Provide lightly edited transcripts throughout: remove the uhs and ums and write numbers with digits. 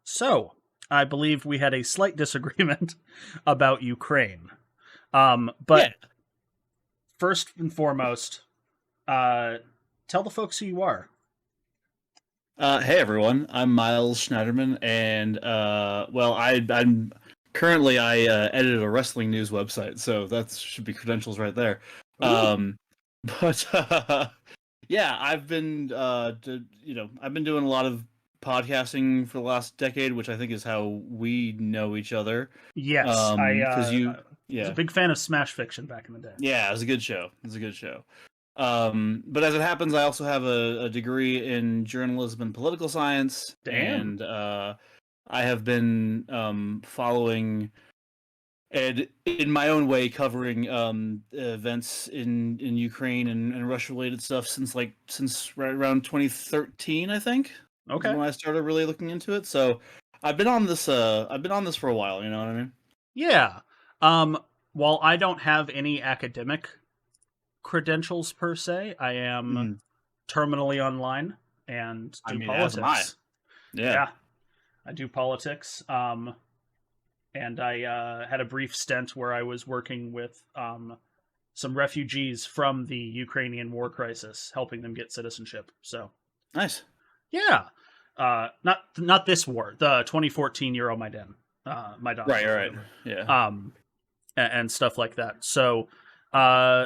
So, I believe we had a slight disagreement about Ukraine. Yeah. But first and foremost, uh, tell the folks who you are. Hey everyone, I'm Miles Schneiderman, and I'm currently I edited a wrestling news website, so that should be credentials right there. Ooh. Um, but yeah, I've been doing a lot of podcasting for the last decade, which I think is how we know each other. Yes, I Because was a yeah, big fan of Smash Fiction back in the day. yeah, it was a good show. It was a good show. But as it happens, I also have a degree in journalism and political science, Damn. and I have been following and in my own way covering events in Ukraine and Russia related stuff since right around 2013, I think, is Okay. when I started really looking into it. So I've been on this for a while. You know what I mean? Yeah. Um, while I don't have any academic credentials per se, I am Mm. terminally online and I do mean, as am I. politics. Yeah. Yeah, I do politics. And I had a brief stint where I was working with some refugees from the Ukrainian war crisis, helping them get citizenship. So Nice. yeah, not this war, the 2014 Euromaidan, Maidan Right. war, All right. whatever, Yeah. and stuff like that. So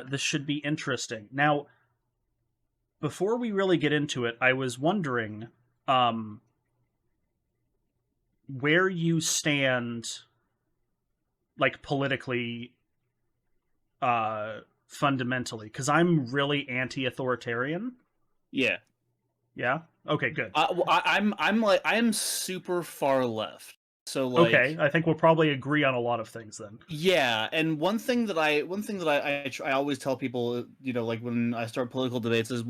this should be interesting. Now, before we really get into it, I was wondering um, where you stand, like politically, fundamentally, because I'm really anti-authoritarian. Yeah. Yeah. Okay. Good. I'm super far left. So Okay. like I think we'll probably agree on a lot of things then. yeah, and one thing that I always tell people, like when I start political debates is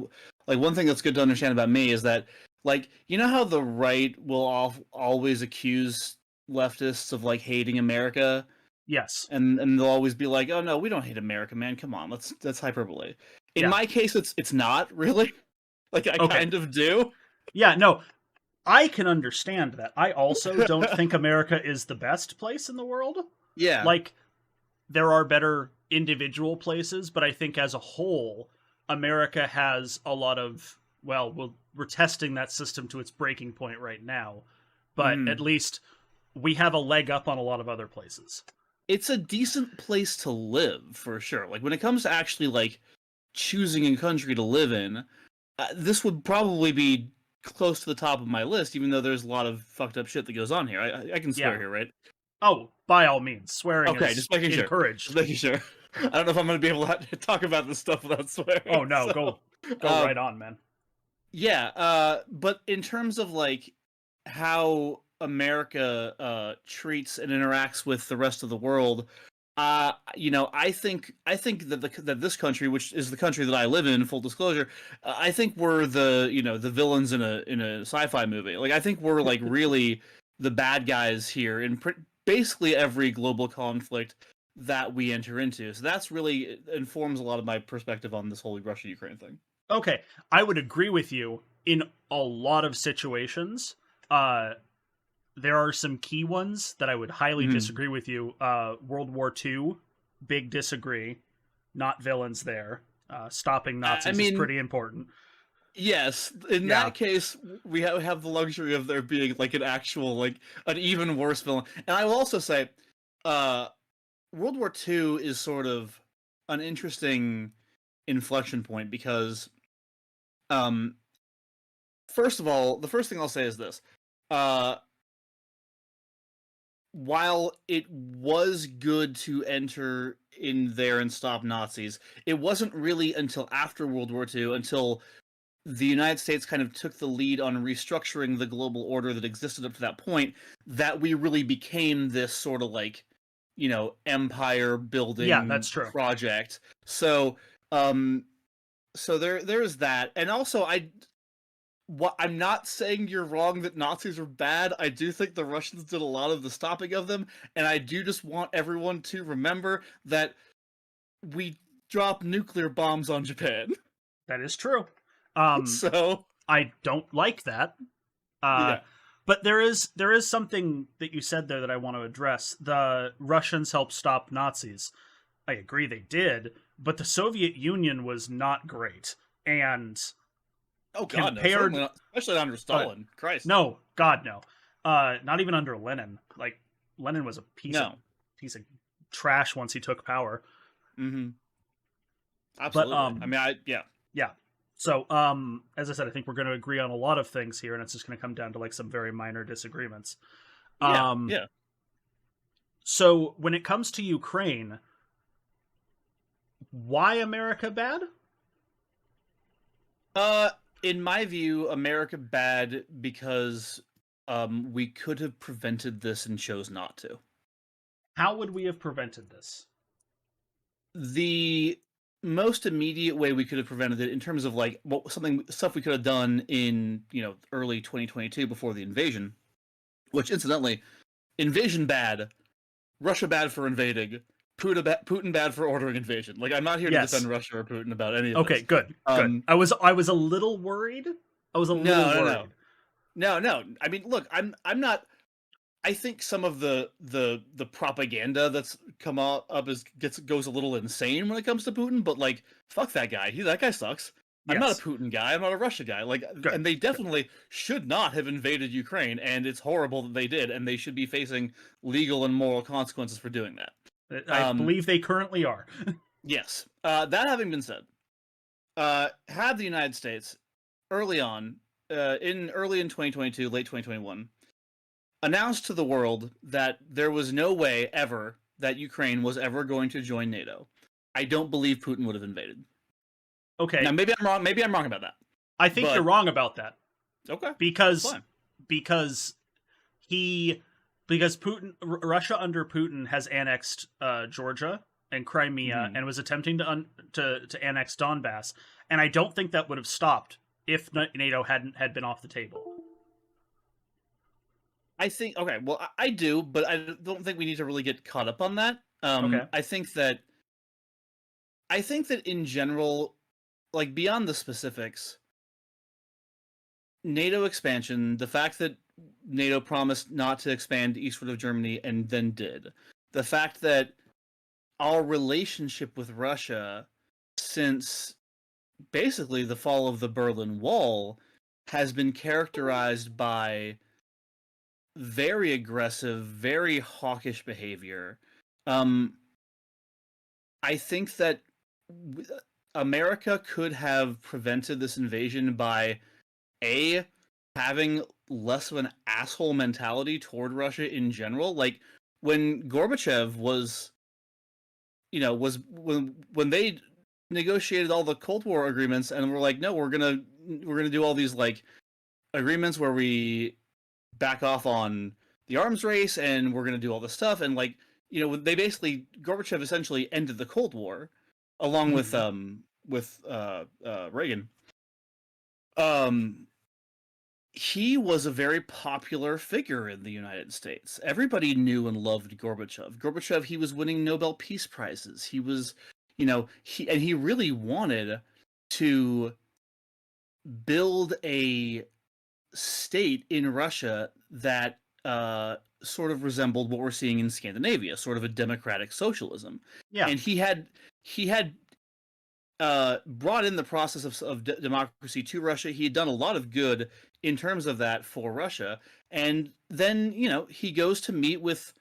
like one thing that's good to understand about me is that like you know how the right will always accuse leftists of like hating America, Yes. and they'll always be like, "Oh no, we don't hate America, man. Come on, that's hyperbole." In Yeah. my case, it's not really. Like I Okay. kind of do. Yeah. No, I can understand that. I also don't think America is the best place in the world. Yeah. Like, there are better individual places, but I think as a whole, America has a lot of, well, we're testing that system to its breaking point right now, but at Mhm. least we have a leg up on a lot of other places. It's a decent place to live for sure. Like when it comes to actually like choosing a country to live in, this would probably be close to the top of my list, even though there's a lot of fucked up shit that goes on here. I can swear Yeah. here, right? Oh, by all means, swearing Okay, is just making sure. Just encouraged. making sure. I don't know if I'm going to be able to talk about this stuff without Oh swearing. no, So, go right um, on, man. yeah. But in terms of like how America treats and interacts with the rest of the world, I think that this country, which is the country that I live in, full disclosure, I think we're the villains in a sci-fi movie. Like I think we're like really the bad guys here in basically every global conflict that we enter into. So that's really informs a lot of my perspective on this whole Russia-Ukraine thing. Okay, I would agree with you in a lot of situations. Uh, there are some key ones that I would highly Mhm. disagree with you. World War II, big disagree. Not villains there. Stopping I Nazis is mean, pretty important. yes, in Yeah, that case, we have the luxury of there being like an actual like an even worse villain. And I will also say, uh, World War II is sort of an interesting inflection point because, um, first of all, the first thing I'll say is this: uh, while it was good to enter in there and stop Nazis, it wasn't really until after World War II until the United States kind of took the lead on restructuring the global order that existed up to that point, that we really became this sort of like, empire yeah, building that's true. project. So, um, so there's that, and also I'm not saying you're wrong that Nazis are bad. I do think the Russians did a lot of the stopping of them, and I do just want everyone to remember that we dropped nuclear bombs on Japan. That is true. Um, So, I don't like that. Uh, yeah. But there is something that you said there that I want to address. The Russians helped stop Nazis. I agree they did, but the Soviet Union was not great. And Oh God, no! compared, Certainly not, especially not under uh, Stalin. Christ, no, God no, not even under Lenin. Like Lenin was a no. piece of trash once he took power. Mm-hmm. But Absolutely. I mean, yeah. yeah. So as I said, I think we're going to agree on a lot of things here, and it's just going to come down to like some very minor disagreements. Yeah, Um, yeah. so when it comes to Ukraine, why America bad? In my view, America bad because we could have prevented this and chose not to. How would we have prevented this? The most immediate way we could have prevented it in terms of like stuff we could have done in, early 2022 before the invasion, which incidentally, invasion bad, Russia bad for invading, Putin bad for ordering invasion. Like, I'm not here to Yes. defend Russia or Putin about any of Okay, this. good. Good. I was a little worried. I was a little worried. No. I mean, look, I'm not. I think some of the propaganda that's come up goes a little insane when it comes to Putin. But like, fuck that guy. That guy sucks. I'm not a Putin guy. I'm not a Russia guy. Like, Good. And they definitely should not have invaded Ukraine, and it's horrible that they did, and they should be facing legal and moral consequences for doing that. I believe they currently are. Yes. That having been said, had the United States early on, early in 2022, late 2021, announced to the world that there was no way ever that Ukraine was ever going to join NATO, I don't believe Putin would have invaded. Okay. Now maybe I'm wrong. Maybe I'm wrong about that. I think you're wrong about that. Okay. Because Russia under Putin has annexed Georgia and Crimea and was attempting to annex Donbass, and I don't think that would have stopped if NATO had been off the table. I think okay. Well, I do, but I don't think we need to really get caught up on that. Okay. I think that in general, like beyond the specifics, NATO expansion, the fact that NATO promised not to expand eastward of Germany and then did, the fact that our relationship with Russia since basically the fall of the Berlin Wall has been characterized by very aggressive, very hawkish behavior. I think that America could have prevented this invasion by having less of an asshole mentality toward Russia in general. Like when Gorbachev was when they negotiated all the Cold War agreements and were like, no, we're gonna do all these like agreements where we back off on the arms race and we're gonna do all this stuff, and like they basically Gorbachev essentially ended the Cold War along with Reagan. He was a very popular figure in the United States. Everybody knew and loved Gorbachev. Gorbachev, he was winning Nobel Peace Prizes. He was, he really wanted to build a state in Russia that sort of resembled what we're seeing in Scandinavia, sort of a democratic socialism. Yeah. And he had brought in the process of democracy to Russia. He had done a lot of good in terms of that for Russia. And then, he goes to meet with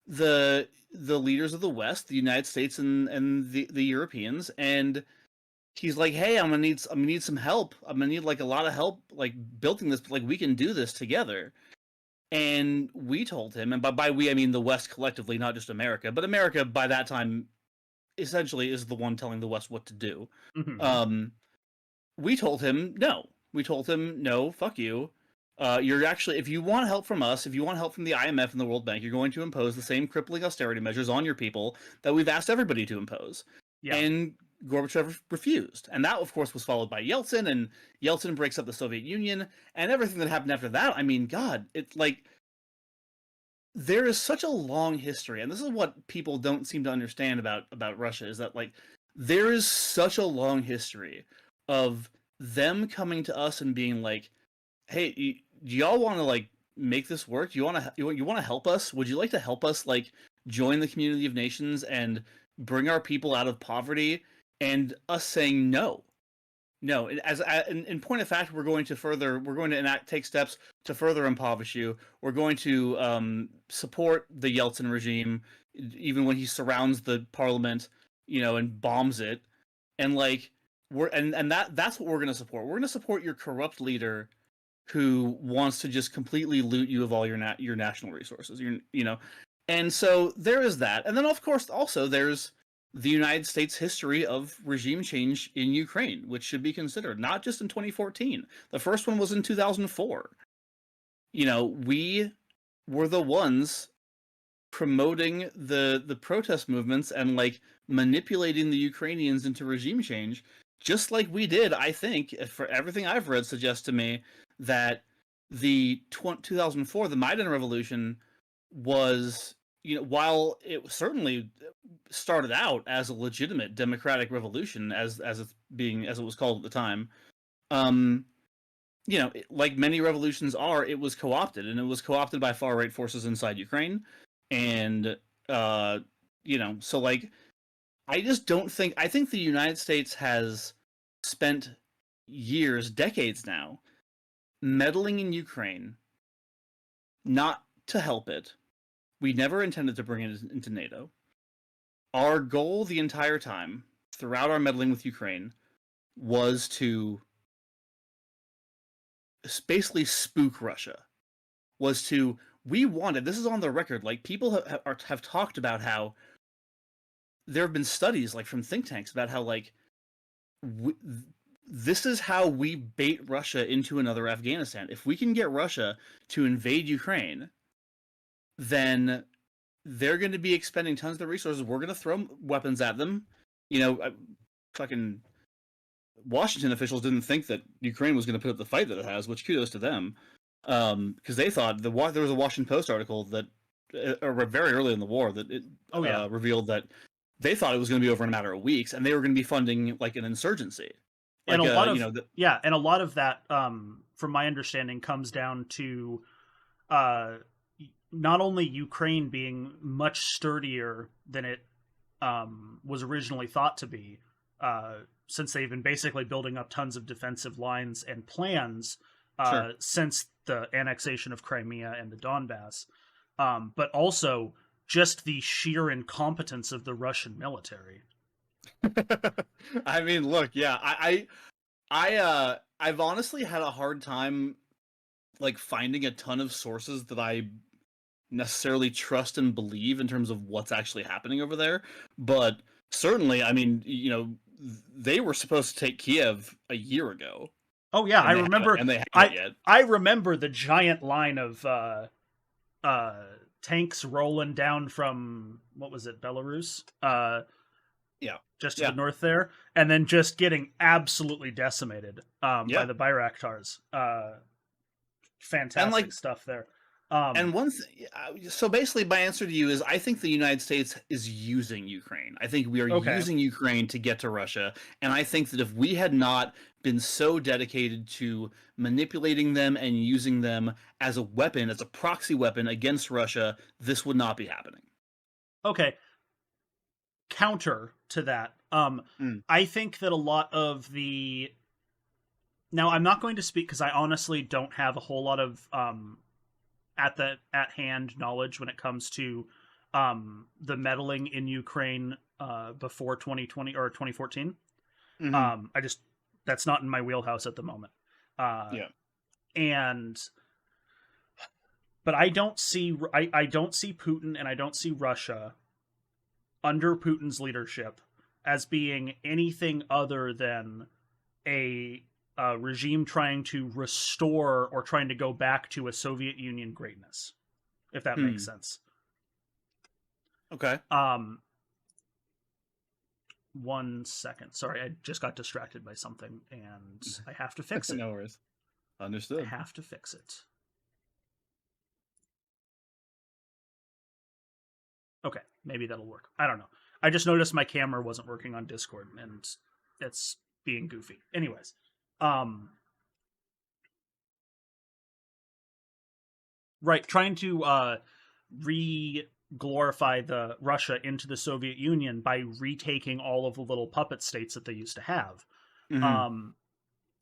the leaders of the West, the United States and the Europeans, and he's like, hey, I'm gonna need some help. I'm gonna need like a lot of help, like building this, like we can do this together. And we told him, and by we I mean the West collectively, not just America, but America by that time essentially is the one telling the West what to do. We told him no. We told him no, fuck you. You're actually, if you want help from us, if you want help from the IMF and the World Bank, you're going to impose the same crippling austerity measures on your people that we've asked everybody to impose. Yeah. And Gorbachev refused. And that, of course, was followed by Yeltsin, and Yeltsin breaks up the Soviet Union, and everything that happened after that, I mean, God, it's like, there is such a long history, and this is what people don't seem to understand about Russia, is that, like, there is such a long history of them coming to us and being like, hey, do y'all want to, like, make this work? You want to help us? Would you like to help us like join the community of nations and bring our people out of poverty?" And us saying no. No, in point of fact, we're going to take steps to further impoverish you. We're going to support the Yeltsin regime, even when he surrounds the parliament, and bombs it. And like that's what we're going to support. We're going to support your corrupt leader, who wants to just completely loot you of all your national resources. And so there is that, and then of course also there's the United States history of regime change in Ukraine, which should be considered, not just in 2014. The first one was in 2004. We were the ones promoting the protest movements and like manipulating the Ukrainians into regime change, just like we did. I think, for everything I've read, suggests to me that the 2004, the Maidan Revolution, was, while it certainly started out as a legitimate democratic revolution, as it was called at the time, like many revolutions are, it was co-opted, and it was co-opted by far right forces inside Ukraine, and so like I just don't think I think the United States has spent years, decades now, meddling in Ukraine, not to help it. We never intended to bring it into NATO. Our goal the entire time, throughout our meddling with Ukraine, was to basically spook Russia. This is on the record, like people have talked about how there have been studies like from think tanks about how like this is how we bait Russia into another Afghanistan. If we can get Russia to invade Ukraine, then they're going to be expending tons of their resources. We're going to throw weapons at them. Fucking Washington officials didn't think that Ukraine was going to put up the fight that it has, which kudos to them. Because they thought there was a Washington Post article that very early in the war that it revealed that they thought it was going to be over in a matter of weeks, and they were going to be funding like an insurgency. And a lot of that, from my understanding, comes down to not only Ukraine being much sturdier than it was originally thought to be, since they've been basically building up tons of defensive lines and plans since the annexation of Crimea and the Donbass, but also just the sheer incompetence of the Russian military. I mean, look, yeah, I've honestly had a hard time like finding a ton of sources that I necessarily trust and believe in terms of what's actually happening over there. But certainly, I mean, they were supposed to take Kiev a year ago. Oh yeah, I remember, and they haven't yet. I remember the giant line of tanks rolling down from, what was it, Belarus? Just to the north there, and then just getting absolutely decimated by the Bayraktars. Fantastic stuff there. And one thing, so basically my answer to you is I think the United States is using Ukraine. I think we are using Ukraine to get to Russia, and I think that if we had not been so dedicated to manipulating them and using them as a weapon, as a proxy weapon against Russia, this would not be happening. Okay. Counter to that, I think that a lot of the... Now, I'm not going to speak because I honestly don't have a whole lot of at hand knowledge when it comes to the meddling in Ukraine before 2020 or 2014. Mm-hmm. That's not in my wheelhouse at the moment. But I don't see Putin and I don't see Russia under Putin's leadership as being anything other than a regime trying to restore or trying to go back to a Soviet Union greatness, if that makes sense. Okay. 1 second. Sorry, I just got distracted by something, and I have to fix it. No worries. Understood. I have to fix it. Okay, maybe that'll work. I don't know. I just noticed my camera wasn't working on Discord, and it's being goofy. Anyways. right, trying to re-glorify the Russia into the Soviet Union by retaking all of the little puppet states that they used to have. Hmm. Um,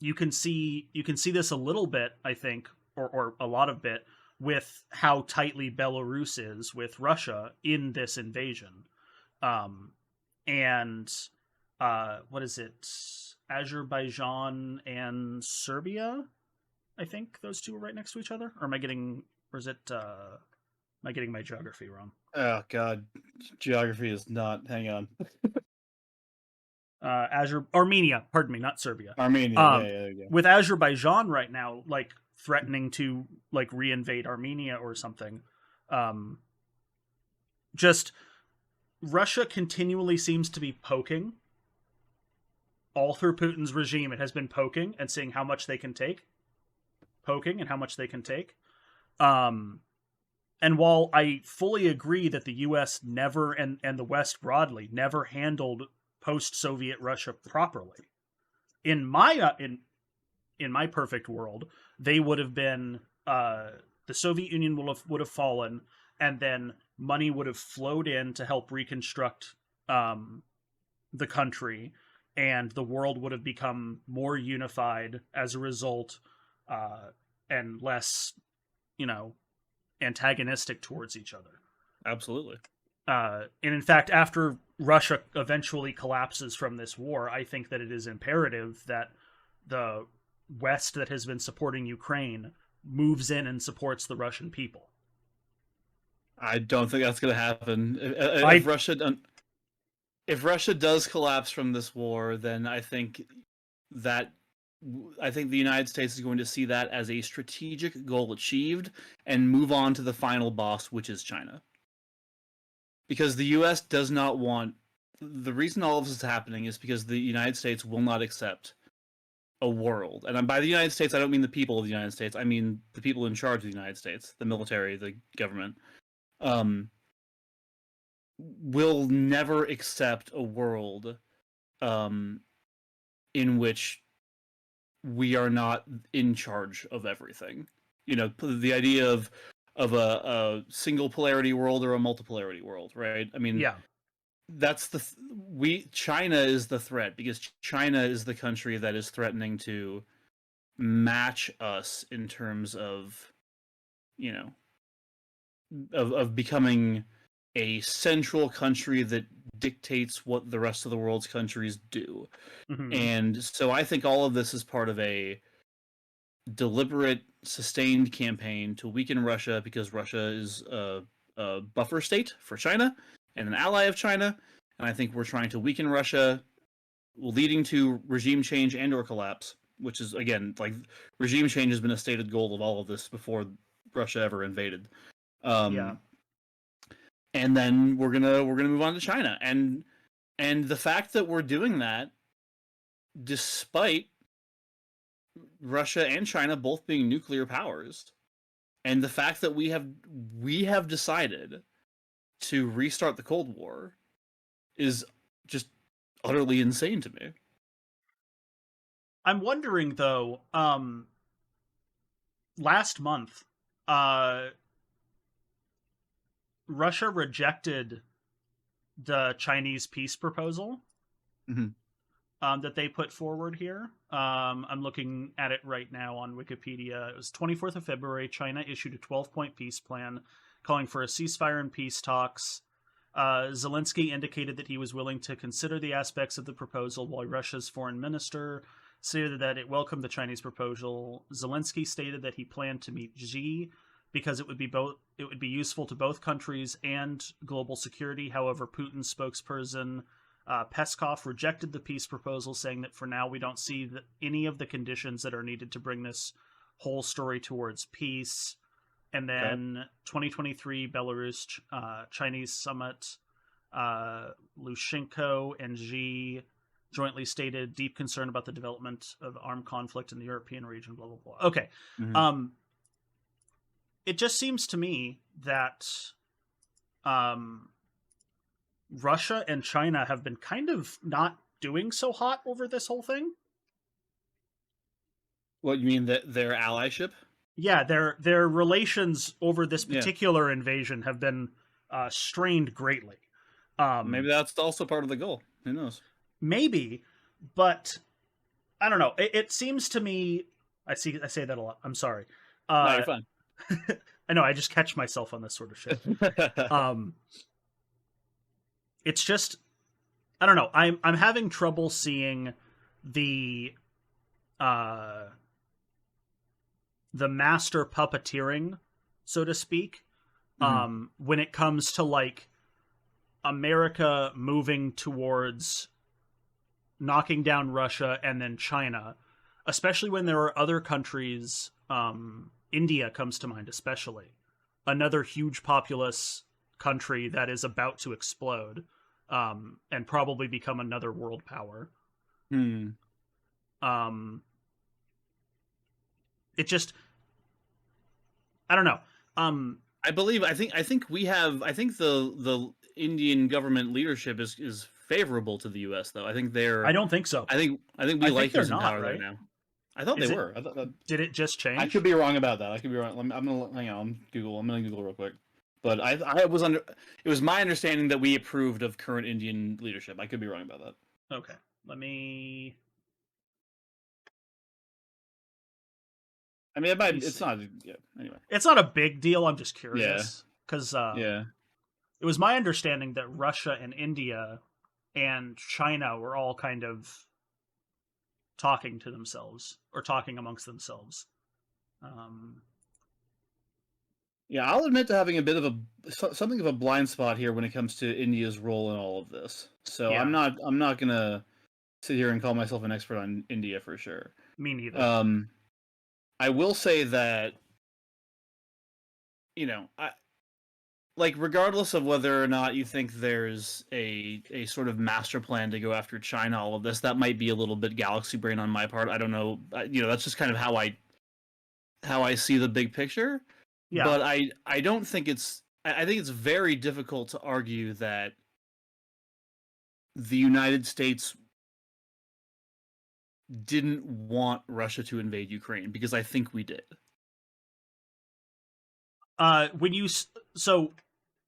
you can see this a little bit, I think, or a lot of bit with how tightly Belarus is with Russia in this invasion. Um, and what is it? Azerbaijan and Serbia. I think those two are right next to each other. Or am I getting? Or is it? Am I getting my geography wrong? Oh God, geography is not. Hang on, Armenia. Pardon me, not Serbia. Armenia. Yeah, Um, yeah, there you with Azerbaijan right now, like threatening to like reinvade Armenia or something. Um, just Russia continually seems to be poking all through Putin's regime. It has been poking and seeing how much they can take, poking and how much they can take. Um, and while I fully agree that the U.S. never and the West broadly never handled post-Soviet Russia properly, in my in my perfect world, they would have been the Soviet Union would have fallen, and then money would have flowed in to help reconstruct um, the country, and the world would have become more unified as a result, uh, and less, you know, antagonistic towards each other. absolutely. And in fact, after Russia eventually collapses from this war, I think that it is imperative that the West that has been supporting Ukraine moves in and supports the Russian people. I don't think that's going to happen. I If Russia does collapse from this war, then that I think the United States is going to see that as a strategic goal achieved and move on to the final boss, which is China. Because the US does not want the reason all of this is happening is because the United States will not accept a world. And by the United States, I don't mean the people of the United States. I mean the people in charge of the United States, the military, the government. Um, will never accept a world um, in which we are not in charge of everything. You know, the idea of a single polarity world or a multipolarity world, right? I mean, yeah. that's China is the threat because China is the country that is threatening to match us in terms of, you know, of becoming a central country that dictates what the rest of the world's countries do. Hmm. And so I think all of this is part of a deliberate, sustained campaign to weaken Russia because Russia is a buffer state for China and an ally of China. And I think we're trying to weaken Russia, leading to regime change and or collapse, which is, again, like regime change has been a stated goal of all of this before Russia ever invaded. Yeah. Um, and then we're gonna move on to China, and the fact that we're doing that, despite Russia and China both being nuclear powers, and the fact that we have decided to restart the Cold War, is just utterly insane to me. I'm wondering though, last month, uh, Russia rejected the Chinese peace proposal Mm-hmm. that they put forward here. I'm looking at it right now on Wikipedia. It was 24th of February. China issued a 12-point peace plan calling for a ceasefire and peace talks. Zelensky indicated that he was willing to consider the aspects of the proposal, while Russia's foreign minister stated that it welcomed the Chinese proposal. Zelensky stated that he planned to meet Xi because it would be useful to both countries and global security. However, Putin's spokesperson Peskov rejected the peace proposal, saying that for now we don't see any of the conditions that are needed to bring this whole story towards peace. And Okay. then 2023 Belarus Chinese summit, Lushenko and Xi jointly stated deep concern about the development of armed conflict in the European region. Blah blah blah. Okay, Mm-hmm. um, it just seems to me that um, Russia and China have been kind of not doing so hot over this whole thing. What you mean that their allyship? yeah, their relations over this Yeah, particular invasion have been strained greatly. Um, maybe that's also part of the goal. Who knows? maybe, but I don't know. It seems to me. I say that a lot. I'm sorry. No, Uh, you're fine. I know. I just catch myself on this sort of shit. Um, it's just I don't know. I'm having trouble seeing the uh the master puppeteering, so to speak, Mhm. when it comes to like America moving towards knocking down Russia and then China, especially when there are other countries. India comes to mind, especially another huge populous country that is about to explode, and probably become another world power. Hmm. Um, it just, I don't know. Um, I think we have. I think the Indian government leadership is favorable to the U.S. though. I think I they're. don't think so. I think we I think like they're who's in not power there right. now. I thought they Is it? were. I thought that, Did it just I could change? be wrong about that. I could be wrong. I'm gonna hang on. I'm gonna Google real quick. But I was under. It was my understanding that we approved of current Indian leadership. I could be wrong about that. Okay, let me I mean, it let me might. It's see. not. Yeah. Anyway. It's not a big deal. I'm just Yeah. curious because Yeah. it was my understanding that Russia and India and China were all kind of talking to themselves or talking amongst themselves. Um, Yeah. I'll admit to having a bit of something of a blind spot here when it comes to India's role in all of this. So I'm yeah, not. I'm not gonna sit here and call myself an expert on India for sure. me neither. Um, I will say that I like regardless of whether or not you think there's a sort of master plan to go after China, all of this that might be a little bit galaxy brain on my part. I don't know. That's just kind of how I see the big picture. Yeah, But I don't think I think it's very difficult to argue that the United States didn't want Russia to invade Ukraine because I think we did. when you so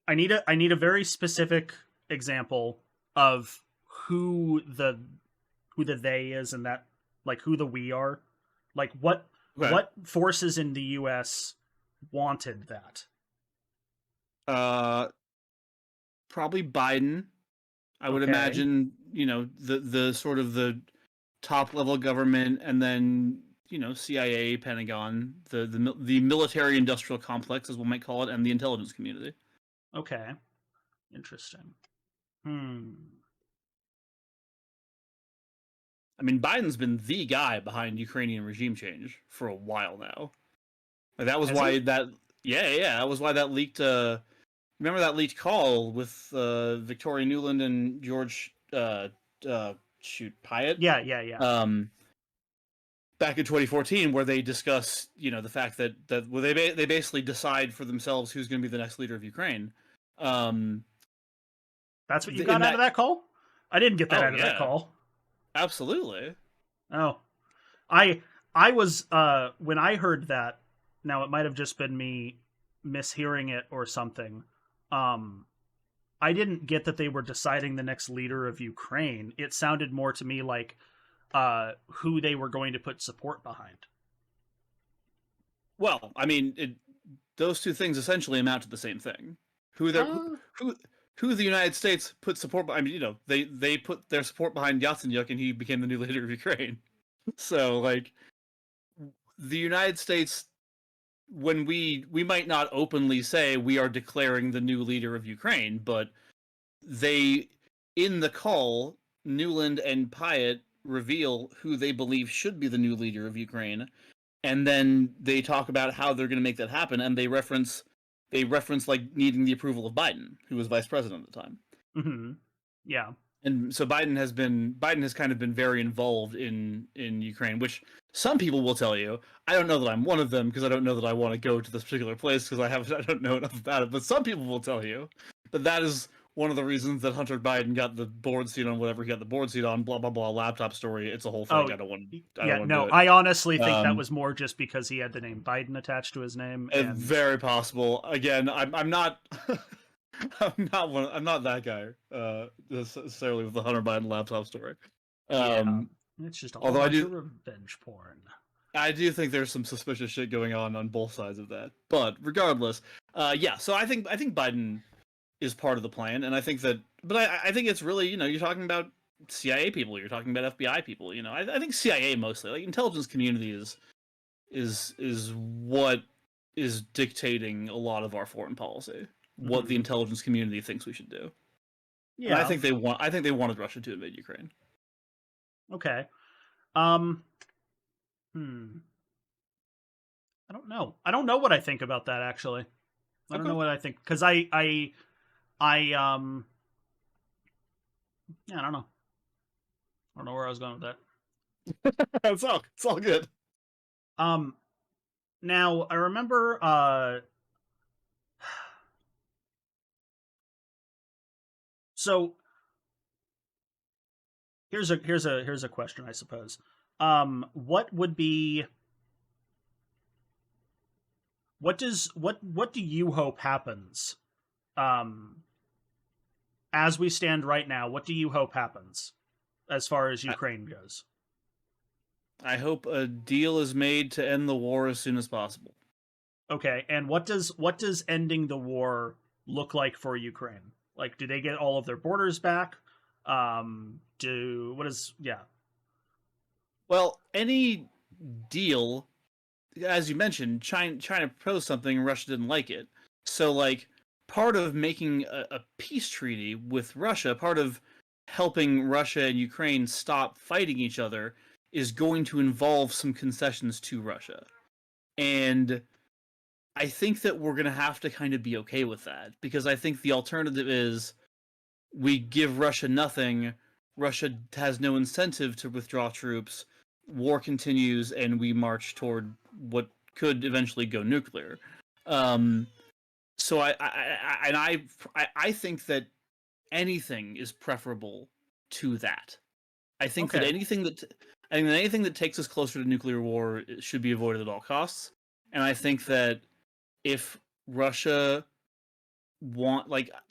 I need a very specific example of who the who the they is and that like who the we are. Like Okay. what forces in the US wanted that? Uh, Probably Biden. I would Okay. imagine, the sort of the top level government, and then CIA, Pentagon, the military industrial complex, as one might call it, and the intelligence community. Okay. Interesting. Hmm. I mean, Biden's been the guy behind Ukrainian regime change for a while now. Like, that was Has why he? that yeah, that was why that leaked. Remember that leaked call with Victoria Nuland and George shoot Pyatt Yeah. um back in 2014, where they discuss the fact that well, they basically decide for themselves who's going to be the next leader of Ukraine. Um, That's what you in got out of that that call? I didn't get that Oh out of that yeah, call. absolutely. Oh. I I was when I heard that, now it might have just been me mishearing it or something. Um I didn't get that they were deciding the next leader of Ukraine. It sounded more to me like who they were going to put support behind. Well, I mean, those two things essentially amount to the same thing. Who they Uh, who who the United States put support. I mean, they put their support behind Yatsenyuk, and he became the new leader of Ukraine. So, like, the United States, when we might not openly say we are declaring the new leader of Ukraine, but they, in the call, Newland and Pyatt reveal who they believe should be the new leader of Ukraine, and then they talk about how they're going to make that happen, and they reference like needing the approval of Biden, who was vice president at the time. mm-hmm. Yeah. And so Biden has kind of been very involved in Ukraine, which some people will tell you. I don't know that I'm one of them, because I don't know that I want to go to this particular place, because I don't know enough about it. But some people will tell you that is one of the reasons that Hunter Biden got the board seat on whatever he got the board seat on, blah blah blah, laptop story. It's a whole thing. Oh, I don't want yeah, to do no, it. I honestly think that Um, was more just because he had the name Biden attached to his name, and Very possible. Again, I'm not I'm not that guy necessarily with the Hunter Biden laptop story. yeah, it's just a whole Although bunch of revenge porn. I do think there's some suspicious shit going on both sides of that. But regardless, yeah. So I think Biden is part of the plan, and I think that, but I think it's really, you're talking about CIA people, you're talking about FBI people. I think CIA mostly, like intelligence community is what is dictating a lot of our foreign policy, what the intelligence community thinks we should do. Yeah, and I think they wanted Russia to invade Ukraine. Okay. I don't know. I don't know what I think about that, actually. I don't know what I think, because I yeah, I don't know. I don't know where I was going with that. It's all good. Now I remember so here's a question, I suppose. What do you hope happens as we stand right now? What do you hope happens as far as Ukraine goes? I hope a deal is made to end the war as soon as possible. Okay, and what does ending the war look like for Ukraine? Like, do they get all of their borders back? Yeah. Well, any deal, as you mentioned, China proposed something and Russia didn't like it. So, like, part of making a peace treaty with Russia, part of helping Russia and Ukraine stop fighting each other, is going to involve some concessions to Russia. And I think that we're going to have to kind of be okay with that, because I think the alternative is we give Russia nothing, Russia has no incentive to withdraw troops, war continues, and we march toward what could eventually go nuclear. So I think that anything is preferable to that. I think that anything that takes us closer to nuclear war should be avoided at all costs. And I think that if Russia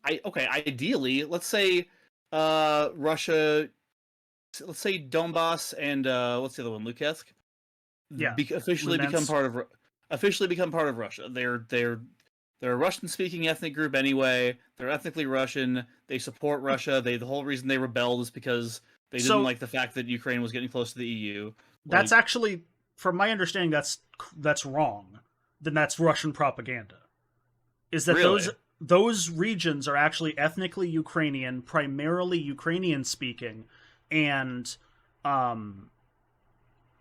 ideally, let's say Russia, let's say Donbass and what's the other one, Luhansk, officially become part of Russia. They're a Russian-speaking ethnic group anyway. They're ethnically Russian. They support Russia. The whole reason they rebelled is because they didn't like the fact that Ukraine was getting close to the EU. That's actually, from my understanding, that's wrong. Then that's Russian propaganda. Is that really? those regions are actually ethnically Ukrainian, primarily Ukrainian-speaking, and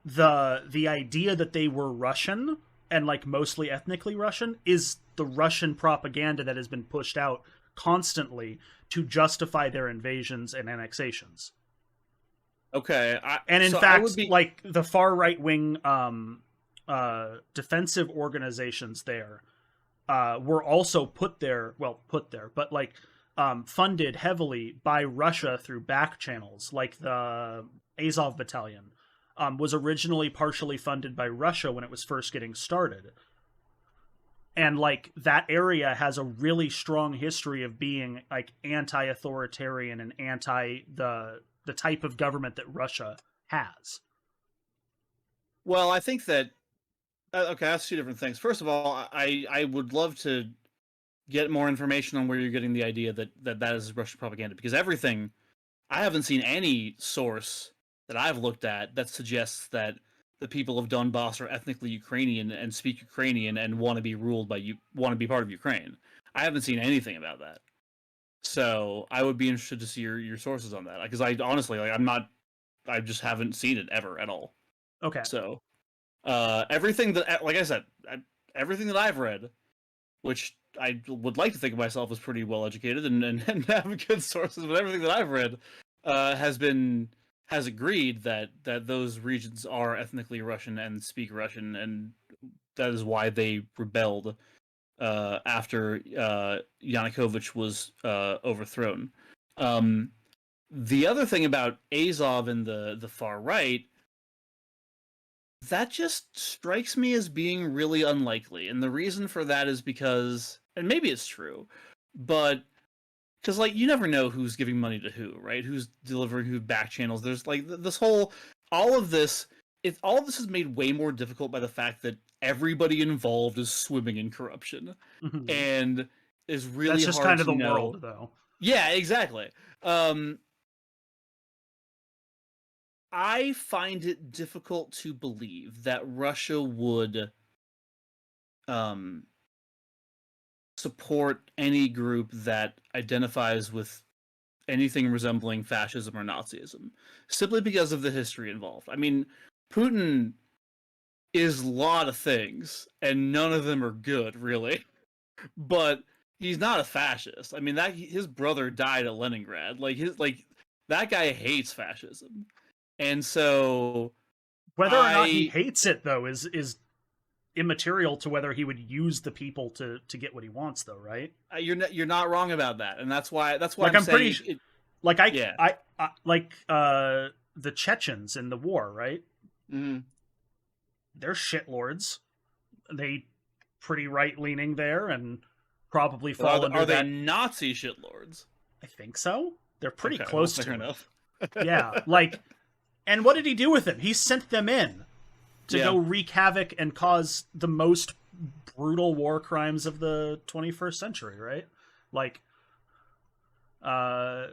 the idea that they were Russian and like mostly ethnically Russian is the Russian propaganda that has been pushed out constantly to justify their invasions and annexations. Okay, and in fact, like the far right wing defensive organizations there were also put there, but like funded heavily by Russia through back channels, like the Azov Battalion was originally partially funded by Russia when it was first getting started. And like that area has a really strong history of being like anti-authoritarian and anti the type of government that Russia has. Well, I think that okay, that's two different things. First of all, I would love to get more information on where you're getting the idea that is Russian propaganda, because everything, I haven't seen any source that I've looked at that suggests that the people of Donbass are ethnically Ukrainian and speak Ukrainian and want to be part of Ukraine. I haven't seen anything about that. So I would be interested to see your sources on that, because I honestly, I just haven't seen it ever at all. Okay. So everything that, like I said, everything that I've read, which I would like to think of myself as pretty well educated and have good sources, but everything that I've read has agreed that those regions are ethnically Russian and speak Russian, and that is why they rebelled after Yanukovych was overthrown. The other thing about Azov and the far right, that just strikes me as being really unlikely. And the reason for that is because, and maybe it's true, but because like you never know who's giving money to who, right? Who's delivering who back channels. There's like this whole, all of this is made way more difficult by the fact that everybody involved is swimming in corruption and is really That's just hard kind of to the know. world, though. Yeah, exactly. I find it difficult to believe that Russia would support any group that identifies with anything resembling fascism or Nazism, simply because of the history involved. I mean, Putin is a lot of things, and none of them are good, really. But he's not a fascist. I mean, that his brother died at Leningrad. That guy hates fascism. And so whether or not he hates it, though, is immaterial to whether he would use the people to get what he wants, though, right? You're not wrong about that, and that's why like I'm saying pretty like I like the Chechens in the war, right? Mm-hmm. They're shitlords. They pretty right leaning there, and probably fall under are that. They Nazi shitlords? I think so. They're pretty close to enough. Yeah, like. And what did he do with them? He sent them in to go wreak havoc and cause the most brutal war crimes of the 21st century, right? Like, a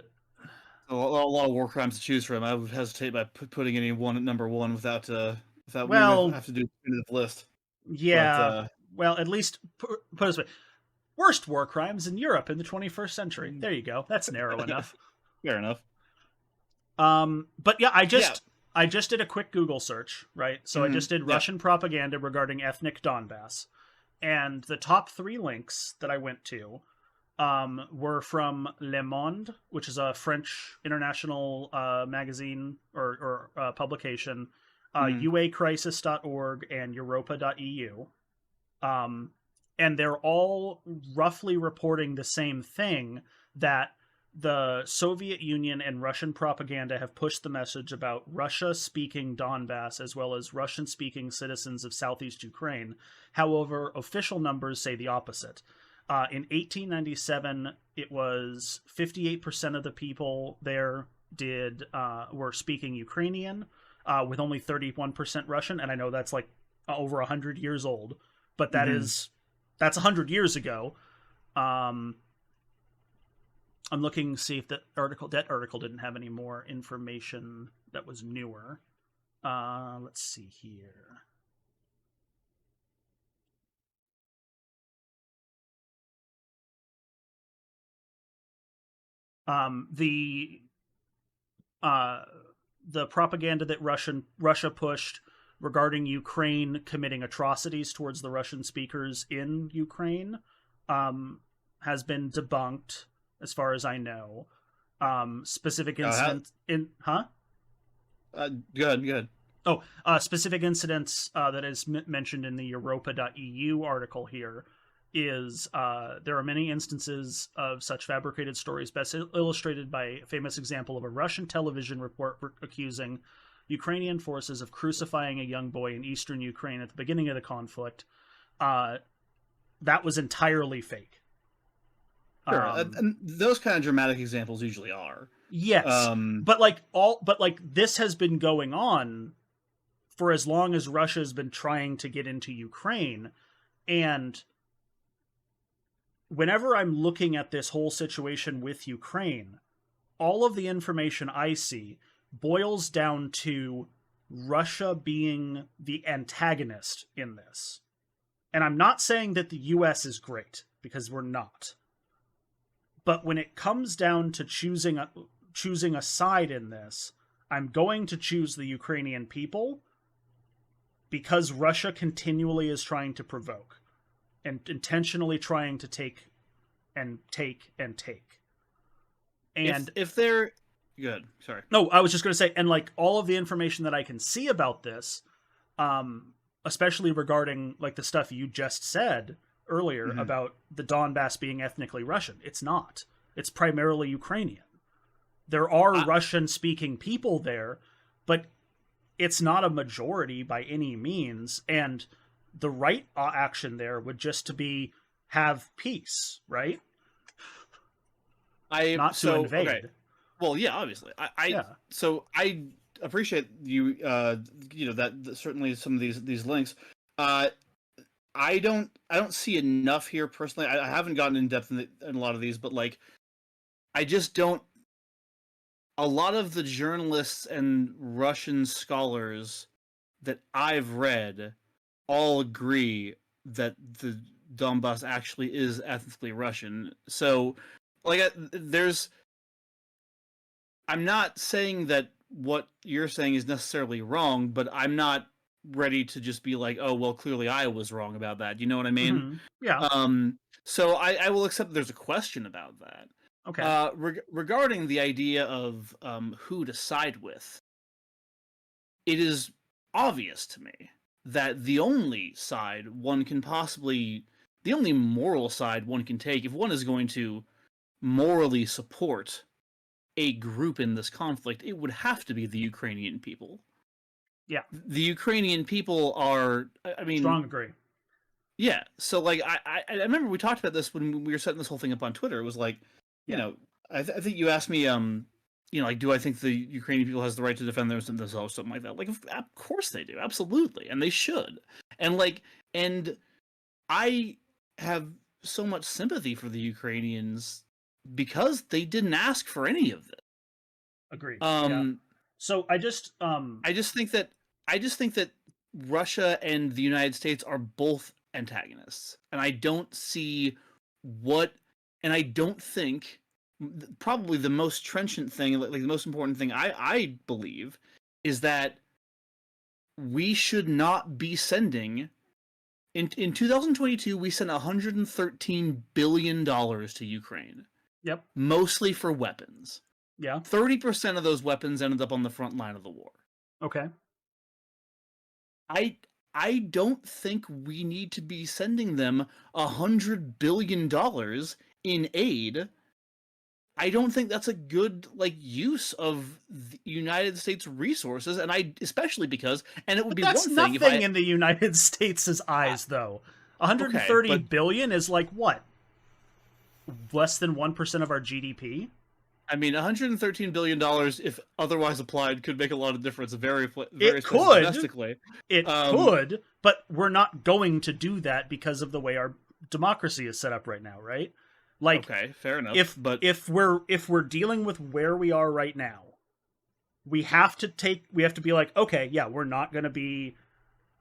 lot of war crimes to choose from. I would hesitate by putting any one at number one without well, we have to do the list. Yeah, well, at least put it this way: worst war crimes in Europe in the 21st century. There you go. That's narrow enough. Fair enough. But yeah, I just did a quick Google search, right? So I just did Russian propaganda regarding ethnic Donbass, and the top 3 links that I went to were from Le Monde, which is a French international magazine or publication, uacrisis.org, and europa.eu. And they're all roughly reporting the same thing, that the Soviet Union and Russian propaganda have pushed the message about Russia-speaking Donbass as well as Russian-speaking citizens of southeast Ukraine. However, official numbers say the opposite. In 1897, it was 58% of the people there were speaking Ukrainian, with only 31% Russian. And I know that's like over 100 years old, but that's 100 years ago. I'm looking to see if that article didn't have any more information that was newer. Let's see here. The propaganda that Russia pushed regarding Ukraine committing atrocities towards the Russian speakers in Ukraine has been debunked, as far as I know. Specific incidents Go ahead. Oh, specific incidents that is mentioned in the europa.eu article here is there are many instances of such fabricated stories, best illustrated by a famous example of a Russian television report accusing Ukrainian forces of crucifying a young boy in eastern Ukraine at the beginning of the conflict. That was entirely fake. Sure, and those kind of dramatic examples usually are. Yes, but this has been going on for as long as Russia has been trying to get into Ukraine, and whenever I'm looking at this whole situation with Ukraine, all of the information I see boils down to Russia being the antagonist in this. And I'm not saying that the US is great, because we're not. But when it comes down to choosing a side in this, I'm going to choose the Ukrainian people, because Russia continually is trying to provoke and intentionally trying to take. And if they're good, sorry. No, I was just going to say, and like all of the information that I can see about this, especially regarding like the stuff you just said earlier Mhm. about the Donbass being ethnically Russian. It's not. It's primarily Ukrainian. There are I, Russian-speaking people there, but it's not a majority by any means. And the right action there would just to be have peace, right? Not to okay. invade. Well, yeah, obviously. Yeah. So I appreciate you. Certainly some of these links. Uh, I don't see enough here personally. I haven't gotten in depth in a lot of these, but like I just don't. A lot of the journalists and Russian scholars that I've read all agree that the Donbass actually is ethnically Russian. So, like, I'm not saying that what you're saying is necessarily wrong, but I'm not ready to just be like, oh, well, clearly I was wrong about that. You know what I mean? Yeah. So I will accept that there's a question about that. Okay. Regarding the idea of who to side with, it is obvious to me that the only moral side one can take if one is going to morally support a group in this conflict, it would have to be the Ukrainian people. Yeah. The Ukrainian people are, I mean, Strong agree. yeah. So like, I remember we talked about this when we were setting this whole thing up on Twitter. It was like, you Yeah. know, I think you asked me, like, do I think the Ukrainian people has the right to defend themselves, or something like that? Like, of course they do, absolutely, and they should. And like, and I have so much sympathy for the Ukrainians because they didn't ask for any of this. Agreed. Yeah. Um, So I just think that Russia and the United States are both antagonists, and I don't see what, and I don't think probably the most trenchant thing, like the most important thing I believe, is that we should not be sending in 2022 we sent 113 billion dollars to Ukraine, Yep. mostly for weapons. Yeah. 30% of those weapons ended up on the front line of the war. Okay. I don't think we need to be sending them $100 billion in aid. I don't think that's a good use of the United States resources, and especially because, and it would But be that's one thing if nothing in the United States' I eyes, though. 130 okay, but billion is like what? Less than 1% of our GDP? I mean, $113 billion, if otherwise applied, could make a lot of difference in various It places could. domestically. It Um, could, but we're not going to do that because of the way our democracy is set up right now, right? Like okay, fair enough, if but if we're dealing with where we are right now, we have to be like, okay, yeah, we're not going to be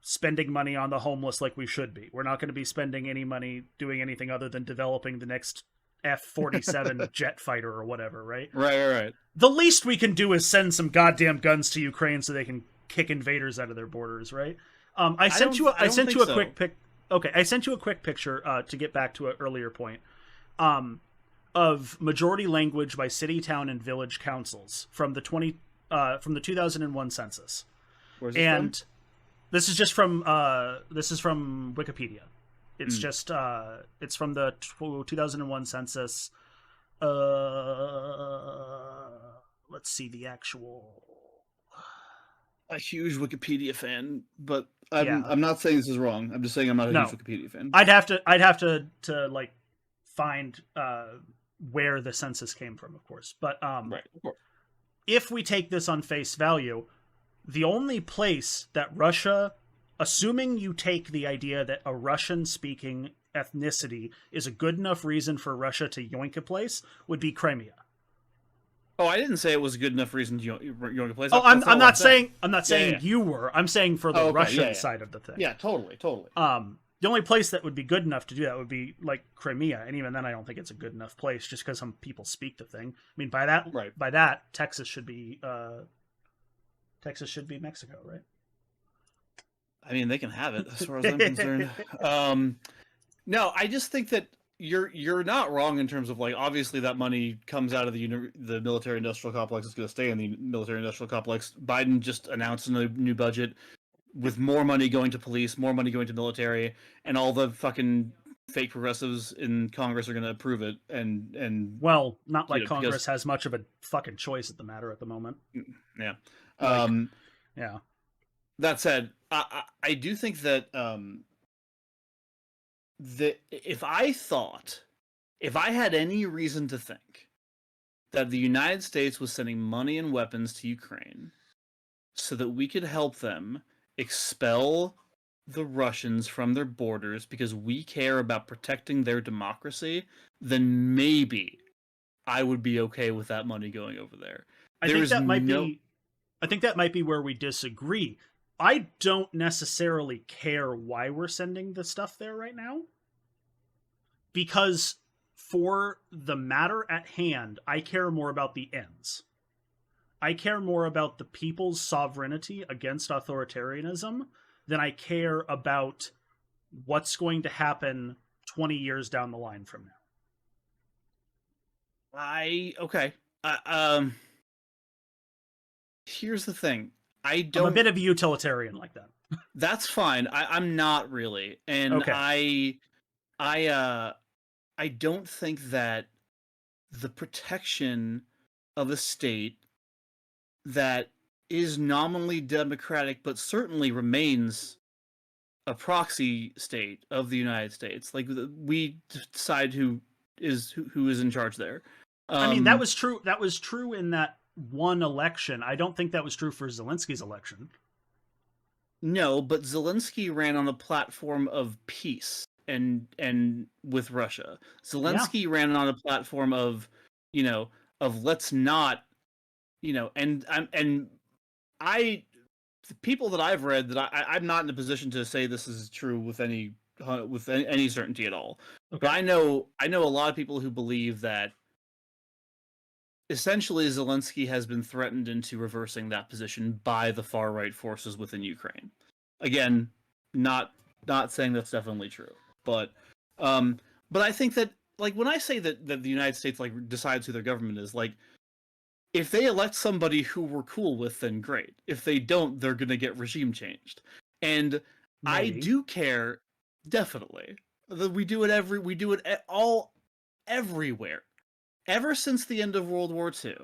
spending money on the homeless like we should be. We're not going to be spending any money doing anything other than developing the next F-47 jet fighter or whatever, right? right. The least we can do is send some goddamn guns to Ukraine so they can kick invaders out of their borders, right? I sent you I don't think a so. quick pic. Okay, I sent you a quick picture to get back to an earlier point. Of majority language by city, town, and village councils from the 2001 census. Where's this And from? this is from Wikipedia. It's just it's from the 2001 census. Let's see the actual. A huge Wikipedia fan, but Yeah, I'm not saying this is wrong. I'm just saying I'm not a huge no, Wikipedia fan. I'd have to like find where the census came from, of course. But Right, of course. if we take this on face value, the only place that Russia, assuming you take the idea that a Russian-speaking ethnicity is a good enough reason for Russia to yoink a place, would be Crimea. Oh, I didn't say it was a good enough reason to yoink a place. Oh, That's I'm all not saying Yeah. you were. I'm saying for the Oh, okay, Russian yeah. side of the thing. Yeah, totally. The only place that would be good enough to do that would be like Crimea, and even then, I don't think it's a good enough place just because some people speak the thing. I mean, by that, Texas should be Mexico, right? I mean, they can have it as far as I'm concerned. No, I just think that you're not wrong in terms of obviously that money comes out of the military industrial complex. It's going to stay in the military industrial complex. Biden just announced a new budget with more money going to police, more money going to military, and all the fucking fake progressives in Congress are going to approve it, and Well, not like because Congress has much of a fucking choice at the matter at the moment. yeah. Like, yeah. That said, I do think that that if I had any reason to think that the United States was sending money and weapons to Ukraine so that we could help them expel the Russians from their borders because we care about protecting their democracy, then maybe I would be okay with that money going over there. I There think is that might no be I think that might be where we disagree. I don't necessarily care why we're sending the stuff there right now, because for the matter at hand, I care more about the ends. I care more about the people's sovereignty against authoritarianism than I care about what's going to happen 20 years down the line from now. okay. Here's the thing. I I'm a don't. bit of a utilitarian like that. That's fine. I'm not really, and Okay. I I don't think that the protection of a state that is nominally democratic but certainly remains a proxy state of the United States. Like we decide who is in charge there. I mean, that Um, was true. That was true in that one election. I don't think that was true for Zelensky's election. no, but Zelensky ran on a platform of peace and with Russia. Yeah. Zelensky ran on a platform of, you know, of let's not, and I the people that I've read that I'm not in a position to say this is true with any certainty at all. Okay. But I know a lot of people who believe that essentially Zelensky has been threatened into reversing that position by the far right forces within Ukraine. Again, not saying that's definitely true, but I think that like when I say that the United States like decides who their government is, like if they elect somebody who we're cool with, then great. If they don't, they're gonna get regime changed. And I Maybe. do care, definitely. We do it all everywhere. Ever since the end of World War II,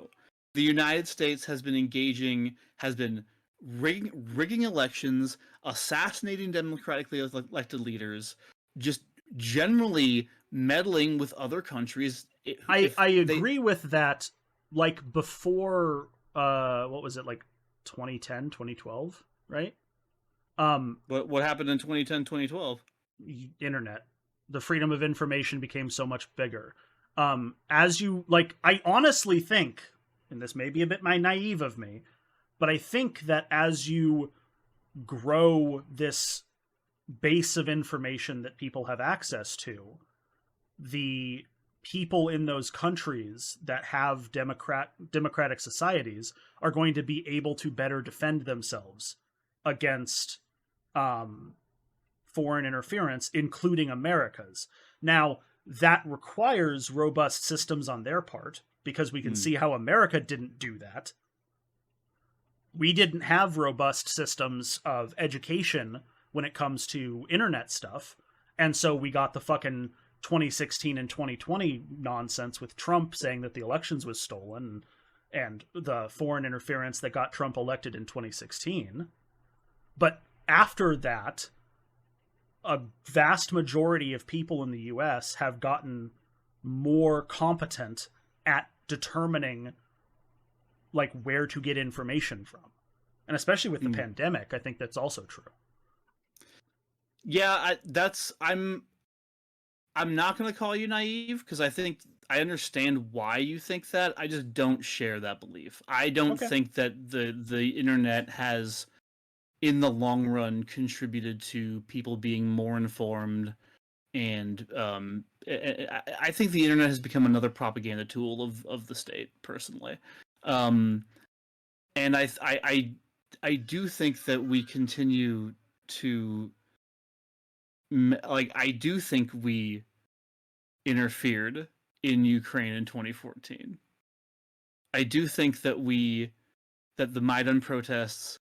the United States has been rigging elections, assassinating democratically elected leaders, just generally meddling with other countries. If I they agree with that. Like before, what was it, like 2010, 2012, right? what happened in 2010, 2012? Internet, the freedom of information became so much bigger. As you like, I honestly think, and this may be a bit my naive of me, but I think that as you grow this base of information that people have access to, the people in those countries that have democratic societies are going to be able to better defend themselves against um, foreign interference, including America's. Now, that requires robust systems on their part because we can Hmm. see how America didn't do that. We didn't have robust systems of education when it comes to internet stuff. And so we got the fucking 2016 and 2020 nonsense with Trump saying that the elections was stolen and the foreign interference that got Trump elected in 2016. But after that, a vast majority of people in the US have gotten more competent at determining like where to get information from. And especially with the Hmm. pandemic, I think that's also true. Yeah, I'm not going to call you naive because I think I understand why you think that. I just don't share that belief. I don't Okay. think that the internet has in the long run contributed to people being more informed and I think the internet has become another propaganda tool of the state personally. Um and I do think that we continue to like I do think we interfered in Ukraine in 2014. I do think that the Maidan protests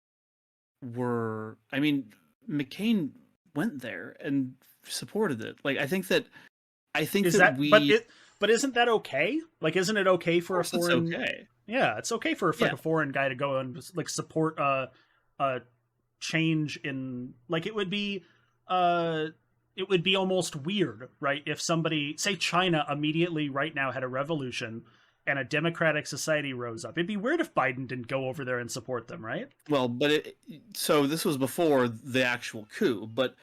were. I mean, McCain went there and supported it. Like I think that Is that we, of but isn't that okay? Like, isn't it okay for a course it's foreign? okay. Yeah, it's okay for like Yeah. a foreign guy to go and like support a change in like uh it would be almost weird, right? If somebody, say China immediately right now had a revolution and a democratic society rose up. It'd be weird if Biden didn't go over there and support them, right? Well, but so this was before the actual coup, but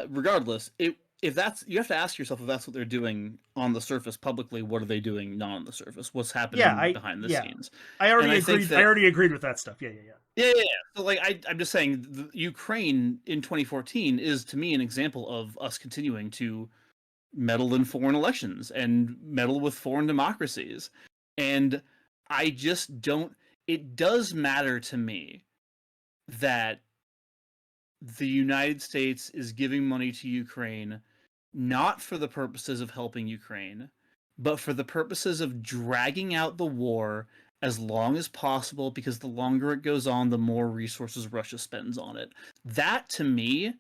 regardless, if that's, you have to ask yourself if that's what they're doing on the surface publicly, what are they doing not on the surface? What's Yeah, happening I behind the yeah. scenes? I And already I think agreed. I that already agreed with that stuff. Yeah, yeah, yeah. yeah. So like I'm just saying, Ukraine in 2014 is to me an example of us continuing to meddle in foreign elections and meddle with foreign democracies, and I just don't. It does matter to me that the United States is giving money to Ukraine not for the purposes of helping Ukraine, but for the purposes of dragging out the war as long as possible, because the longer it goes on, the more resources Russia spends on it. That to me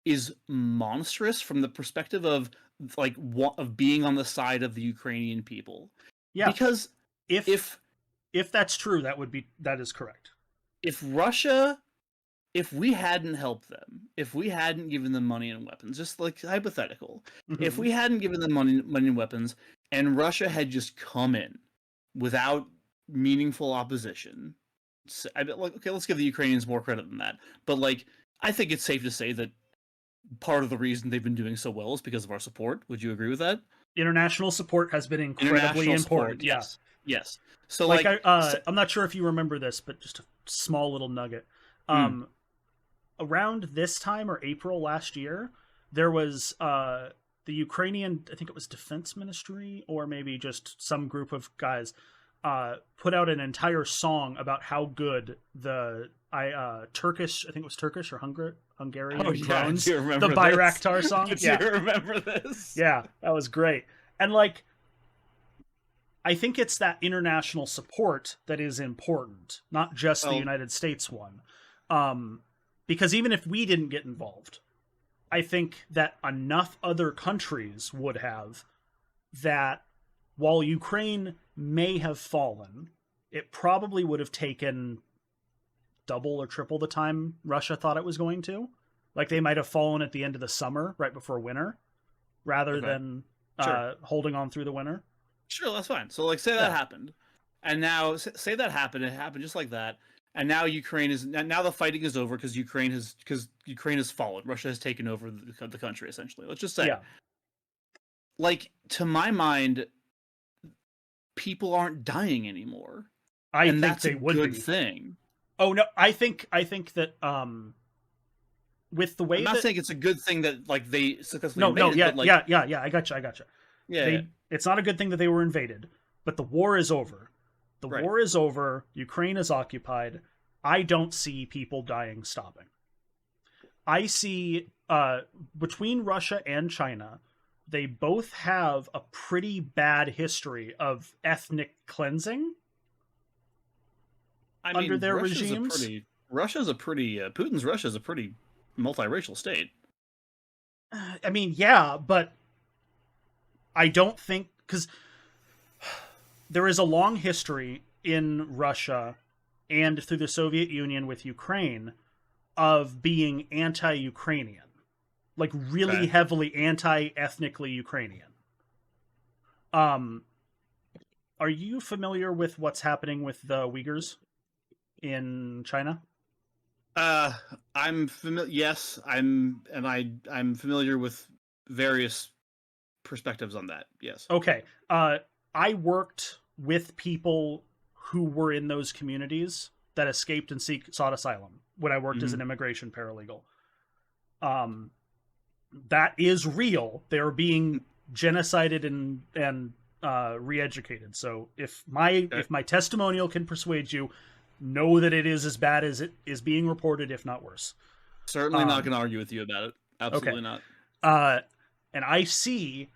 is monstrous from the perspective of like of being on the side of the Ukrainian people. Yeah, Because if if if that's true, that is correct. if Russia, if we hadn't helped them, if we hadn't given them money and weapons, just like hypothetical, if Mm-hmm. we hadn't given them money and weapons, and Russia had just come in without meaningful opposition, I bet, like, okay, let's give the Ukrainians more credit than that. But like, I think it's safe to say that part of the reason they've been doing so well is because of our support. Would you agree with that? International support has been incredibly International important. support, Yeah, yes, yes. So like like, I'm not sure if you remember this, but just a small little nugget. mm, Um, Around this time or April last year, there was the Ukrainian, I think it was Defense Ministry or maybe just some group of guys, put out an entire song about how good the Turkish, I think it was Turkish or Hungarian oh yeah, drones, do you the remember this? Bayraktar song. Do Yeah, you remember this? yeah, that was great. And like, I think it's that international support that is important, not just the Well, United States one. Um, because even if we didn't get involved, I think that enough other countries would have, that while Ukraine may have fallen, it probably would have taken double or triple the time Russia thought it was going to. Like they might have fallen at the end of the summer, right before winter, rather okay, than sure. holding on through the winter. Sure, that's fine. So, like, say that Yeah. happened, and now say that happened. It happened just like that, and now Ukraine is now the fighting is over because Ukraine has fallen. Russia has taken over the country essentially. Let's just say, Yeah. like, to my mind, people aren't dying anymore, I and think that's a they would good be. thing. Oh no, I think that with the I'm way not that saying it's a good thing that like they successfully no, invaded, yeah, but like, yeah, I gotcha. yeah, yeah, They It's not a good thing that they were invaded, but the war is over. The right. war is over. Ukraine is occupied. I don't see people dying stopping. I see between Russia and China, they both have a pretty bad history of ethnic cleansing I under mean, their regimes. Putin's Russia is a pretty multiracial state. I mean, yeah, but I don't think, because there is a long history in Russia and through the Soviet Union with Ukraine of being anti-Ukrainian, like really Okay. heavily anti-ethnically Ukrainian. Um, are you familiar with what's happening with the Uyghurs in China? Uh, I'm familiar. Yes, I'm familiar with various perspectives on that. Yes. Okay. I worked with people who were in those communities that escaped and sought asylum when I worked as Hmm. an immigration paralegal. Um, that is real. They're being genocided and re-educated. So Okay. if my testimonial can persuade you, know that it is as bad as it is being reported, if not worse. Certainly not Um, going to argue with you about it. okay. Absolutely not. Uh, and I see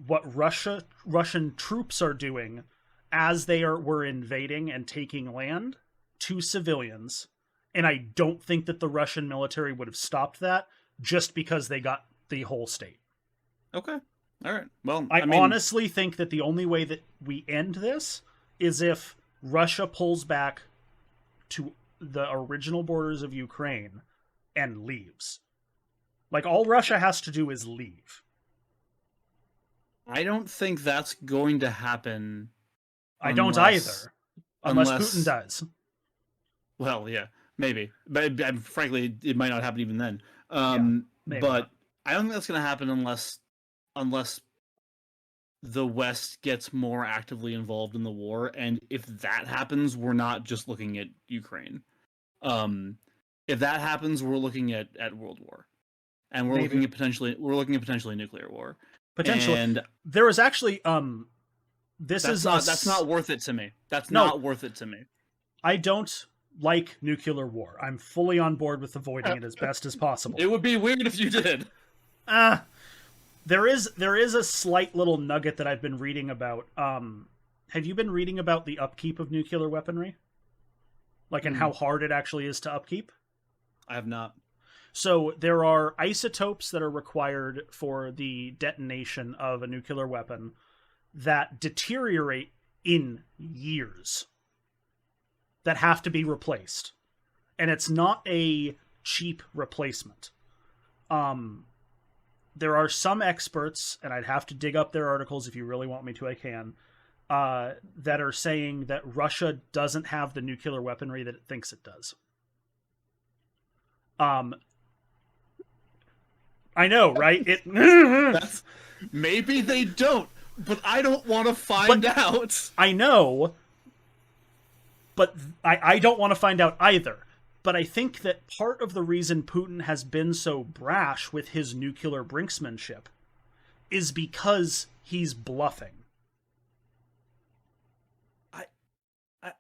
what Russian troops are doing as were invading and taking land to civilians, and I don't think that the Russian military would have stopped that just because they got the whole state. Okay. All right. Well, I mean, honestly think that the only way that we end this is if Russia pulls back to the original borders of Ukraine and leaves. Like, all Russia has to do is leave. I don't think that's going to happen. I don't either. Unless Putin does. Well, yeah, maybe. But frankly, it might not happen even then. But not. I don't think that's going to happen unless the West gets more actively involved in the war. And if that happens, we're not just looking at Ukraine. If that happens, we're looking at World War. And we're looking at potentially nuclear war. Potentially. And there was actually that's not worth it to me. That's not worth it to me. I don't like nuclear war. I'm fully on board with avoiding it as best as possible. It would be weird if you did. There is a slight little nugget that I've been reading about. Have you been reading about the upkeep of nuclear weaponry? Like, and how hard it actually is to upkeep? I have not. So there are isotopes that are required for the detonation of a nuclear weapon that deteriorate in years, that have to be replaced. And it's not a cheap replacement. There are some experts, and I'd have to dig up their articles if you really want me to, I can, that are saying that Russia doesn't have the nuclear weaponry that it thinks it does. I know, right? Maybe they don't, but I don't want to find out. I know, but I don't want to find out either. But I think that part of the reason Putin has been so brash with his nuclear brinksmanship is because he's bluffing.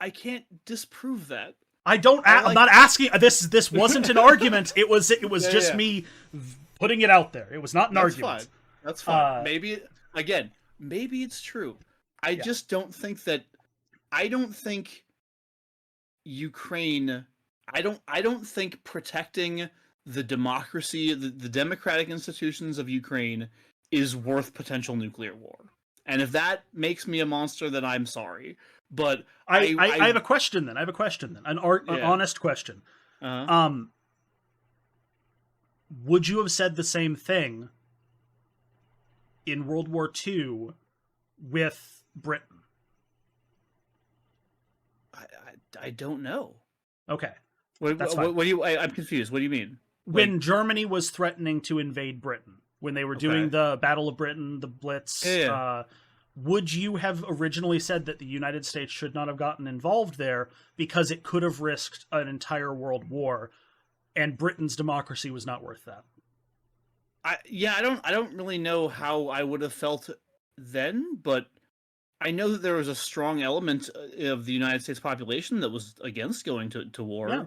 I can't disprove that. I'm not asking. This wasn't an argument. It was just me putting it out there. It was not an argument. That's fine. Maybe it's true. I just don't think that. I don't think Ukraine. I don't think protecting the democracy, the democratic institutions of Ukraine, is worth potential nuclear war. And if that makes me a monster, then I'm sorry. But I have a question then. An honest question. Would you have said the same thing in World War II with Britain? I don't know. Okay. What do you? I'm confused. What do you mean? When Germany was threatening to invade Britain, when they were doing the Battle of Britain, the Blitz, would you have originally said that the United States should not have gotten involved there because it could have risked an entire world war, and Britain's democracy was not worth that? I don't really know how I would have felt then, but I know that there was a strong element of the United States population that was against going to war. Yeah.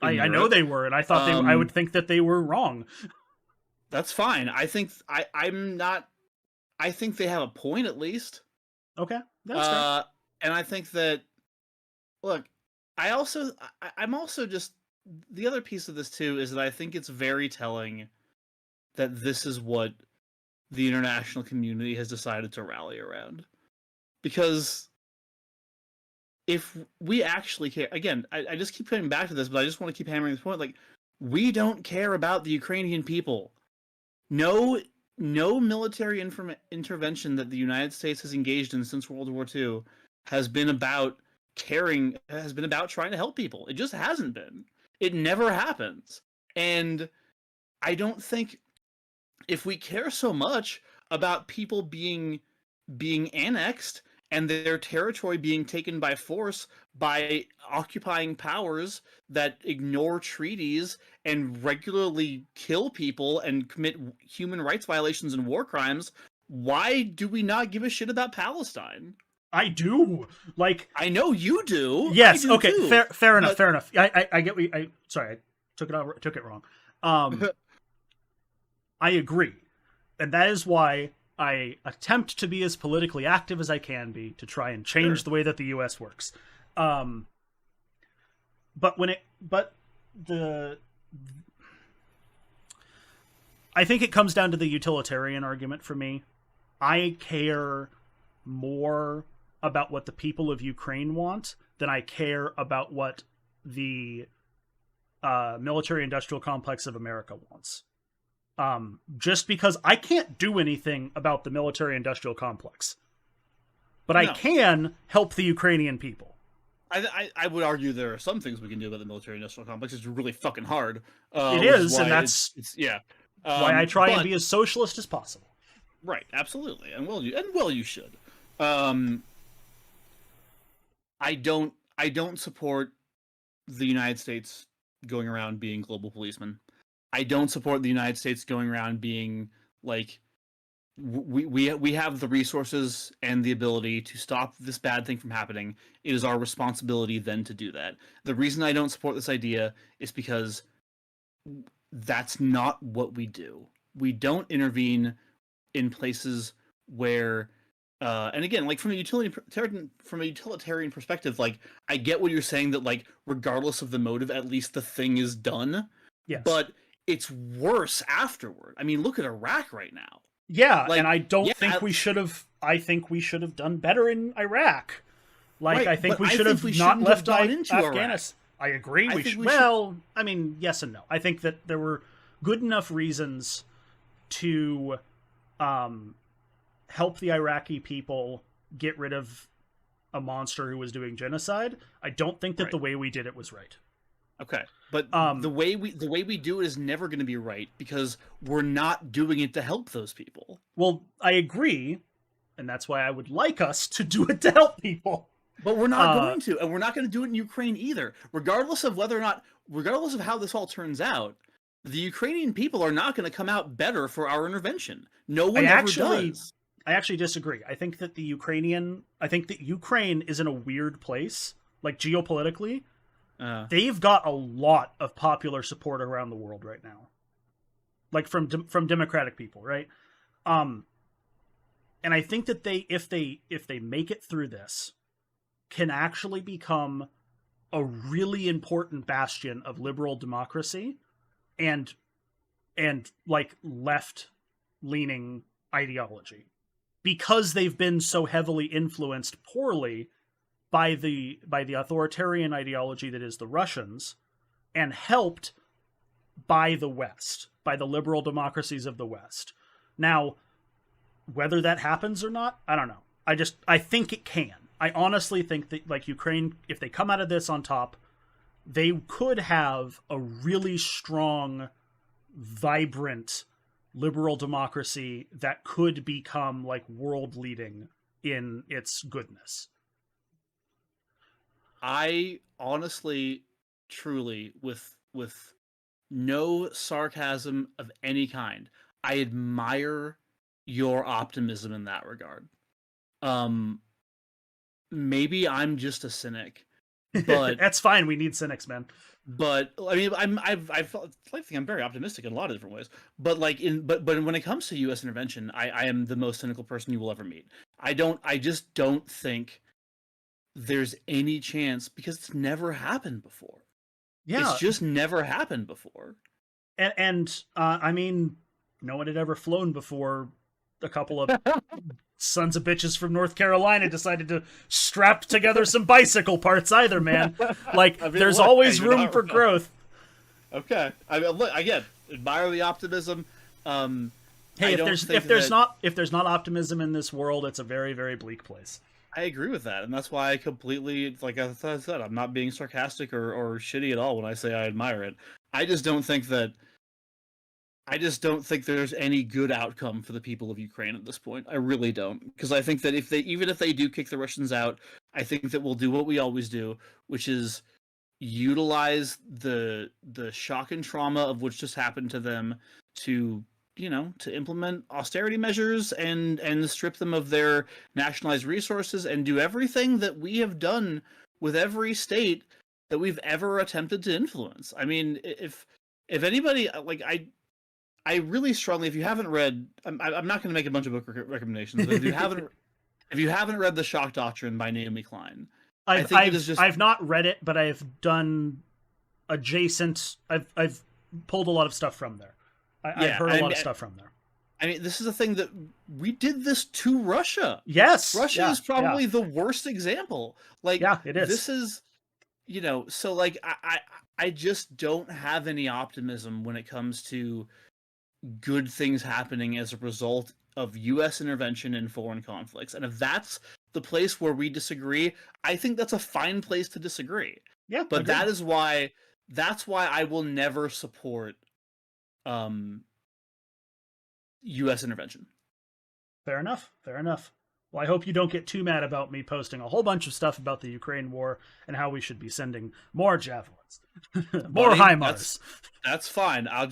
I know they were, and I thought I would think that they were wrong. That's fine. I think I'm not. I think they have a point at least. Okay, that's fair. And I think that. Look, I'm also just the other piece of this too is that I think it's very telling that this is what the international community has decided to rally around, because if we actually care, again, I just keep coming back to this, but I just want to keep hammering this point. Like, we don't care about the Ukrainian people. No military intervention that the United States has engaged in since World War II has been about trying to help people. It just hasn't been. It never happens. And I don't think, if we care so much about people being annexed and their territory being taken by force by occupying powers that ignore treaties and regularly kill people and commit human rights violations and war crimes, why do we not give a shit about Palestine? I do. Like, I know you do. Yes. I do okay. too, fair enough. Fair enough. I get. Sorry. I took it wrong. I agree, and that is why I attempt to be as politically active as I can be to try and change the way that the U.S. works. But I think it comes down to the utilitarian argument for me. I care more about what the people of Ukraine want than I care about what the military-industrial complex of America wants. Just because I can't do anything about the military-industrial complex, but I can help the Ukrainian people. I would argue there are some things we can do about the military-industrial complex. It's really fucking hard. It is, and that's why I try and be as socialist as possible. Right, absolutely, and you should. I don't support the United States going around being global policemen. I don't support the United States going around being like we have the resources and the ability to stop this bad thing from happening. It is our responsibility then to do that. The reason I don't support this idea is because that's not what we do. We don't intervene in places where and again, like from a utilitarian perspective, like I get what you're saying that like regardless of the motive, at least the thing is done. Yes. But it's worse afterward. I mean, look at Iraq right now. Yeah, like, and I don't think we should have. I think we should have done better in Iraq. Like, right, I think we should have not left into Afghanistan. I agree. Well, I mean, yes and no. I think that there were good enough reasons to help the Iraqi people get rid of a monster who was doing genocide. I don't think that the way we did it was right. Okay, but the way we do it is never going to be right because we're not doing it to help those people. Well, I agree, and that's why I would like us to do it to help people. But we're not going to, and we're not going to do it in Ukraine either. Regardless of how this all turns out, the Ukrainian people are not going to come out better for our intervention. No one ever does. I actually disagree. I think that Ukraine is in a weird place, like geopolitically. They've got a lot of popular support around the world right now, like from democratic people, right? And I think that if they make it through this, can actually become a really important bastion of liberal democracy and like left-leaning ideology, because they've been so heavily influenced poorly by the authoritarian ideology that is the Russians, and helped by the West, by the liberal democracies of the West. Now, whether that happens or not, I don't know. I think it can. I honestly think that, like, Ukraine, if they come out of this on top, they could have a really strong, vibrant liberal democracy that could become like world leading in its goodness. I honestly, truly, with no sarcasm of any kind, I admire your optimism in that regard. Maybe I'm just a cynic, but that's fine. We need cynics, man. But I mean, I think I'm very optimistic in a lot of different ways. But but when it comes to U.S. intervention, I am the most cynical person you will ever meet. I just don't think there's any chance, because it's never happened before. Yeah, it's just never happened before. And I mean, no one had ever flown before. A couple of sons of bitches from North Carolina decided to strap together some bicycle parts either, man. Like, there's always room for growth. Okay. I mean, look, again, admire the optimism. Hey, if there's not optimism in this world, it's a very, very bleak place. I agree with that, and that's why I completely, like I said, I'm not being sarcastic or shitty at all when I say I admire it. I just don't think there's any good outcome for the people of Ukraine at this point. I really don't, because I think that even if they do kick the Russians out, I think that we'll do what we always do, which is utilize the shock and trauma of which just happened to them to implement austerity measures and strip them of their nationalized resources and do everything that we have done with every state that we've ever attempted to influence. I mean, if anybody, like, I really strongly, if you haven't read, I'm not going to make a bunch of book recommendations, but if you haven't read The Shock Doctrine by Naomi Klein, I've not read it, but I've done adjacent. I've pulled a lot of stuff from there. I've heard a lot of stuff from there. I mean, this is a thing that we did this to Russia. Yes, Russia is probably the worst example. Like, yeah, it is. This is, so like I just don't have any optimism when it comes to good things happening as a result of U.S. intervention in foreign conflicts. And if that's the place where we disagree, I think that's a fine place to disagree. Yeah, but that's why I will never support U.S. intervention. Fair enough. Well, I hope you don't get too mad about me posting a whole bunch of stuff about the Ukraine war and how we should be sending more javelins, more HIMARS. That's fine. I'm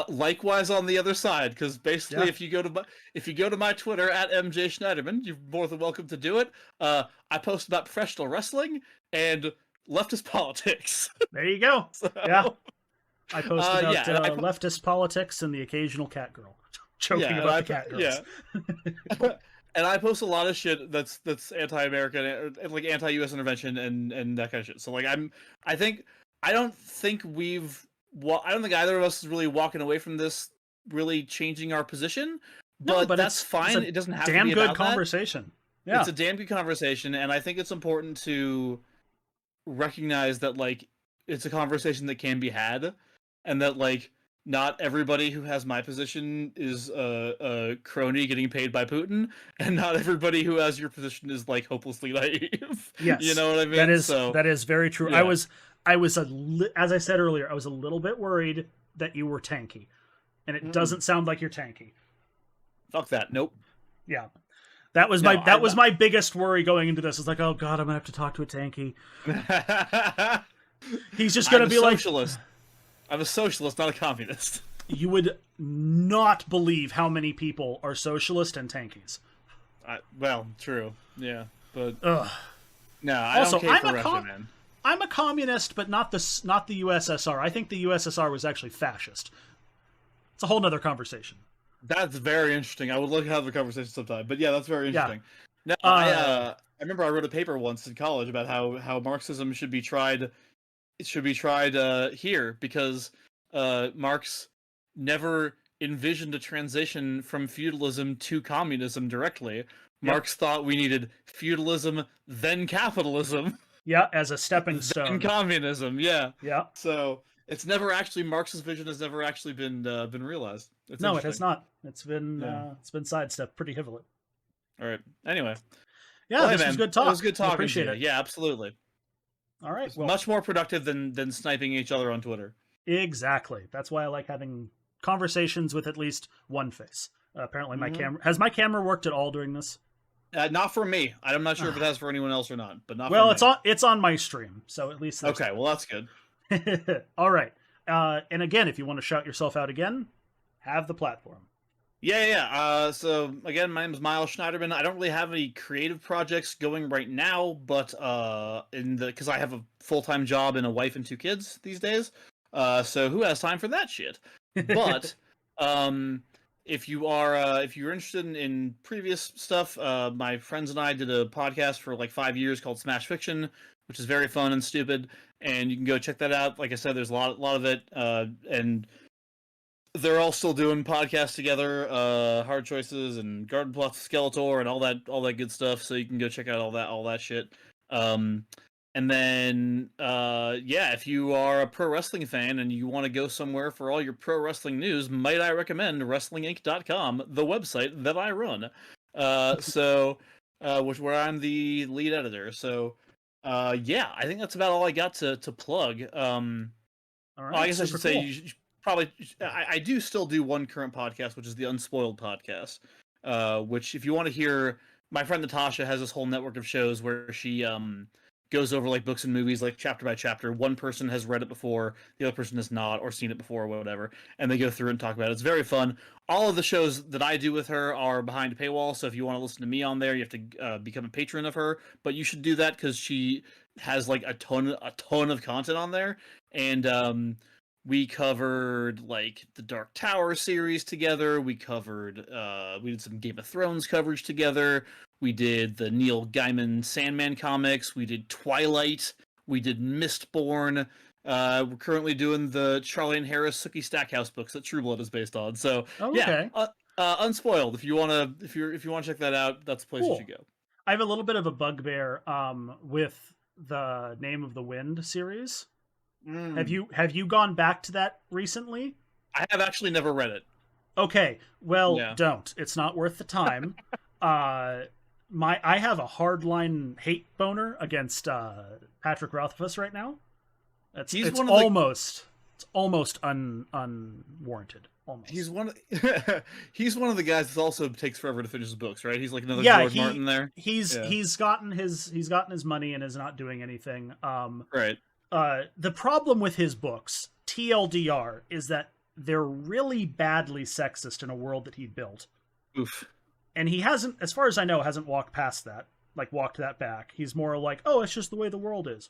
likewise on the other side, because basically, if you go to my Twitter at MJ Schneiderman, you're more than welcome to do it. I post about professional wrestling and leftist politics. There you go. Yeah. I post about leftist politics and the occasional cat girl joking about the cat girls. Yeah. And I post a lot of shit that's anti-American and like anti-U.S. intervention and that kind of shit. So like I don't think either of us is really walking away from this really changing our position. But that's fine. It doesn't have to be about that. Damn good conversation. Yeah. It's a damn good conversation, and I think it's important to recognize that like it's a conversation that can be had. And that, like, not everybody who has my position is a crony getting paid by Putin, and not everybody who has your position is, like, hopelessly naive. Yes. You know what I mean? That is very true. Yeah. I was as I said earlier, I was a little bit worried that you were tanky. And it doesn't sound like you're tanky. Fuck that. Nope. Yeah. That was my biggest worry going into this. It's like, oh, God, I'm going to have to talk to a tanky. He's just going to be like... socialist. I'm a socialist, not a communist. You would not believe how many people are socialist and tankies. Well, true. Yeah, but no, I don't care for Russia, man. I'm a communist, but not the USSR. I think the USSR was actually fascist. It's a whole nother conversation. That's very interesting. I would love to have a conversation sometime. But yeah, that's very interesting. Yeah. Now, I remember I wrote a paper once in college about how Marxism should be tried. It should be tried here because Marx never envisioned a transition from feudalism to communism directly. Marx thought we needed feudalism, then capitalism. Yeah, as a stepping stone. Then communism, yeah. Yeah. So it's never actually Marx's vision has never actually been realized. No, it has not. It's been sidestepped pretty heavily. All right. Anyway. Yeah, this was good talk. It was good talking. Appreciate it. Yeah, absolutely. All right. Well, much more productive than sniping each other on Twitter. Exactly. That's why I like having conversations with at least one face. Apparently, my camera worked at all during this. Not for me. I'm not sure if it has for anyone else or not. But not. Well, for me. it's on my stream, so at least. Okay. Well, that's good. All right. And again, if you want to shout yourself out again, have the platform. Yeah. So again, my name is Miles Schneiderman. I don't really have any creative projects going right now, but because I have a full-time job and a wife and 2 kids these days. So who has time for that shit? But if you're interested in previous stuff, my friends and I did a podcast for like 5 years called Smash Fiction, which is very fun and stupid, and you can go check that out. Like I said, there's a lot of it, and they're all still doing podcasts together, Hard Choices and Garden Plot Skeletor and all that good stuff. So you can go check out all that shit. And then if you are a pro wrestling fan and you want to go somewhere for all your pro wrestling news, might I recommend WrestlingInc.com, the website that I run. Where I'm the lead editor. So I think that's about all I got to plug. All right, I guess I should say you probably I do still do one current podcast, which is the Unspoiled podcast, which if you want to hear, my friend Natasha has this whole network of shows where she goes over like books and movies like chapter by chapter. One person has read it before, the other person has not, or seen it before, or whatever, and they go through and talk about it. It's very fun. All of the shows that I do with her are behind a paywall, so if you want to listen to me on there, you have to become a patron of her, but you should do that because she has like a ton of content on there. And we covered like the Dark Tower series together. We did some Game of Thrones coverage together. We did the Neil Gaiman Sandman comics. We did Twilight. We did Mistborn. We're currently doing the Charlie and Harris Sookie Stackhouse books that True Blood is based on. So Oh, yeah, okay. Unspoiled. If you wanna check that out, that's the place you should Cool. go. I have a little bit of a bugbear with the Name of the Wind series. Mm. Have you gone back to that recently? I have actually never read it. Okay, well, Yeah. don't. It's not worth the time. uh I have a hardline hate boner against Patrick Rothfuss right now. He's one of the It's almost unwarranted. Almost. he's one of the guys that also takes forever to finish his books, right? He's like another Yeah, George Martin there. Yeah. he's gotten his money and is not doing anything. Right. The problem with his books, TLDR, is that they're really badly sexist in a world that he built. Oof. And he hasn't, as far as I know, hasn't walked past that, like walked that back. He's more like, oh, it's just the way the world is.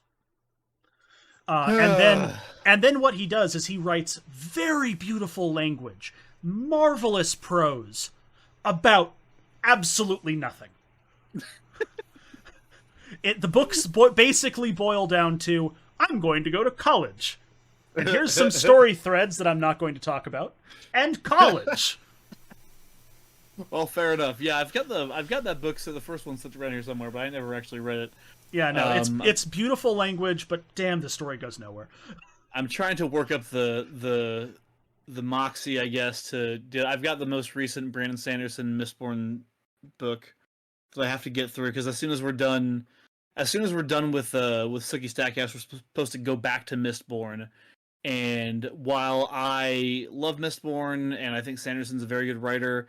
And then what he does is he writes very beautiful language, marvelous prose about absolutely nothing. The books basically boil down to, I'm going to go to college, and here's some story threads that I'm not going to talk about, and college. Well, fair enough. Yeah, I've got that book. So the first one's around here somewhere, but I never actually read it. Yeah, no, it's beautiful language, but damn, the story goes nowhere. I'm trying to work up the moxie, I guess. I've got the most recent Brandon Sanderson Mistborn book that I have to get through, because as soon as we're done with Sookie Stackhouse, we're supposed to go back to Mistborn. And while I love Mistborn and I think Sanderson's a very good writer,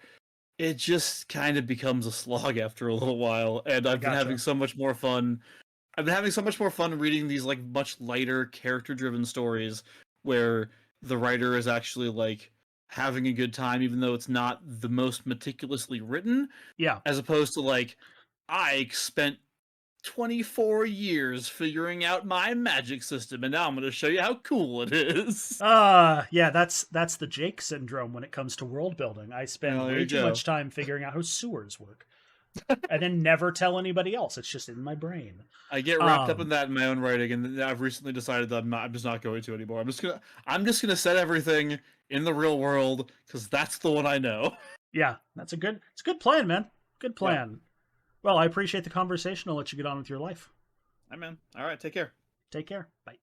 it just kind of becomes a slog after a little while, and I've been having so much more fun. I've been having so much more fun reading these like much lighter, character-driven stories where the writer is actually like having a good time, even though it's not the most meticulously written. Yeah. As opposed to like, I spent 24 years figuring out my magic system, and now I'm going to show you how cool it is. Yeah, that's the Jake syndrome when it comes to world building. I spend way too much time figuring out how sewers work, and then never tell anybody else. It's just in my brain. I get wrapped up in that in my own writing, and I've recently decided that I'm just not going to anymore. I'm just gonna set everything in the real world, because that's the one I know. Yeah, it's a good plan, man. Good plan. Yeah. Well, I appreciate the conversation. I'll let you get on with your life. Hi, man. All right, take care. Take care. Bye.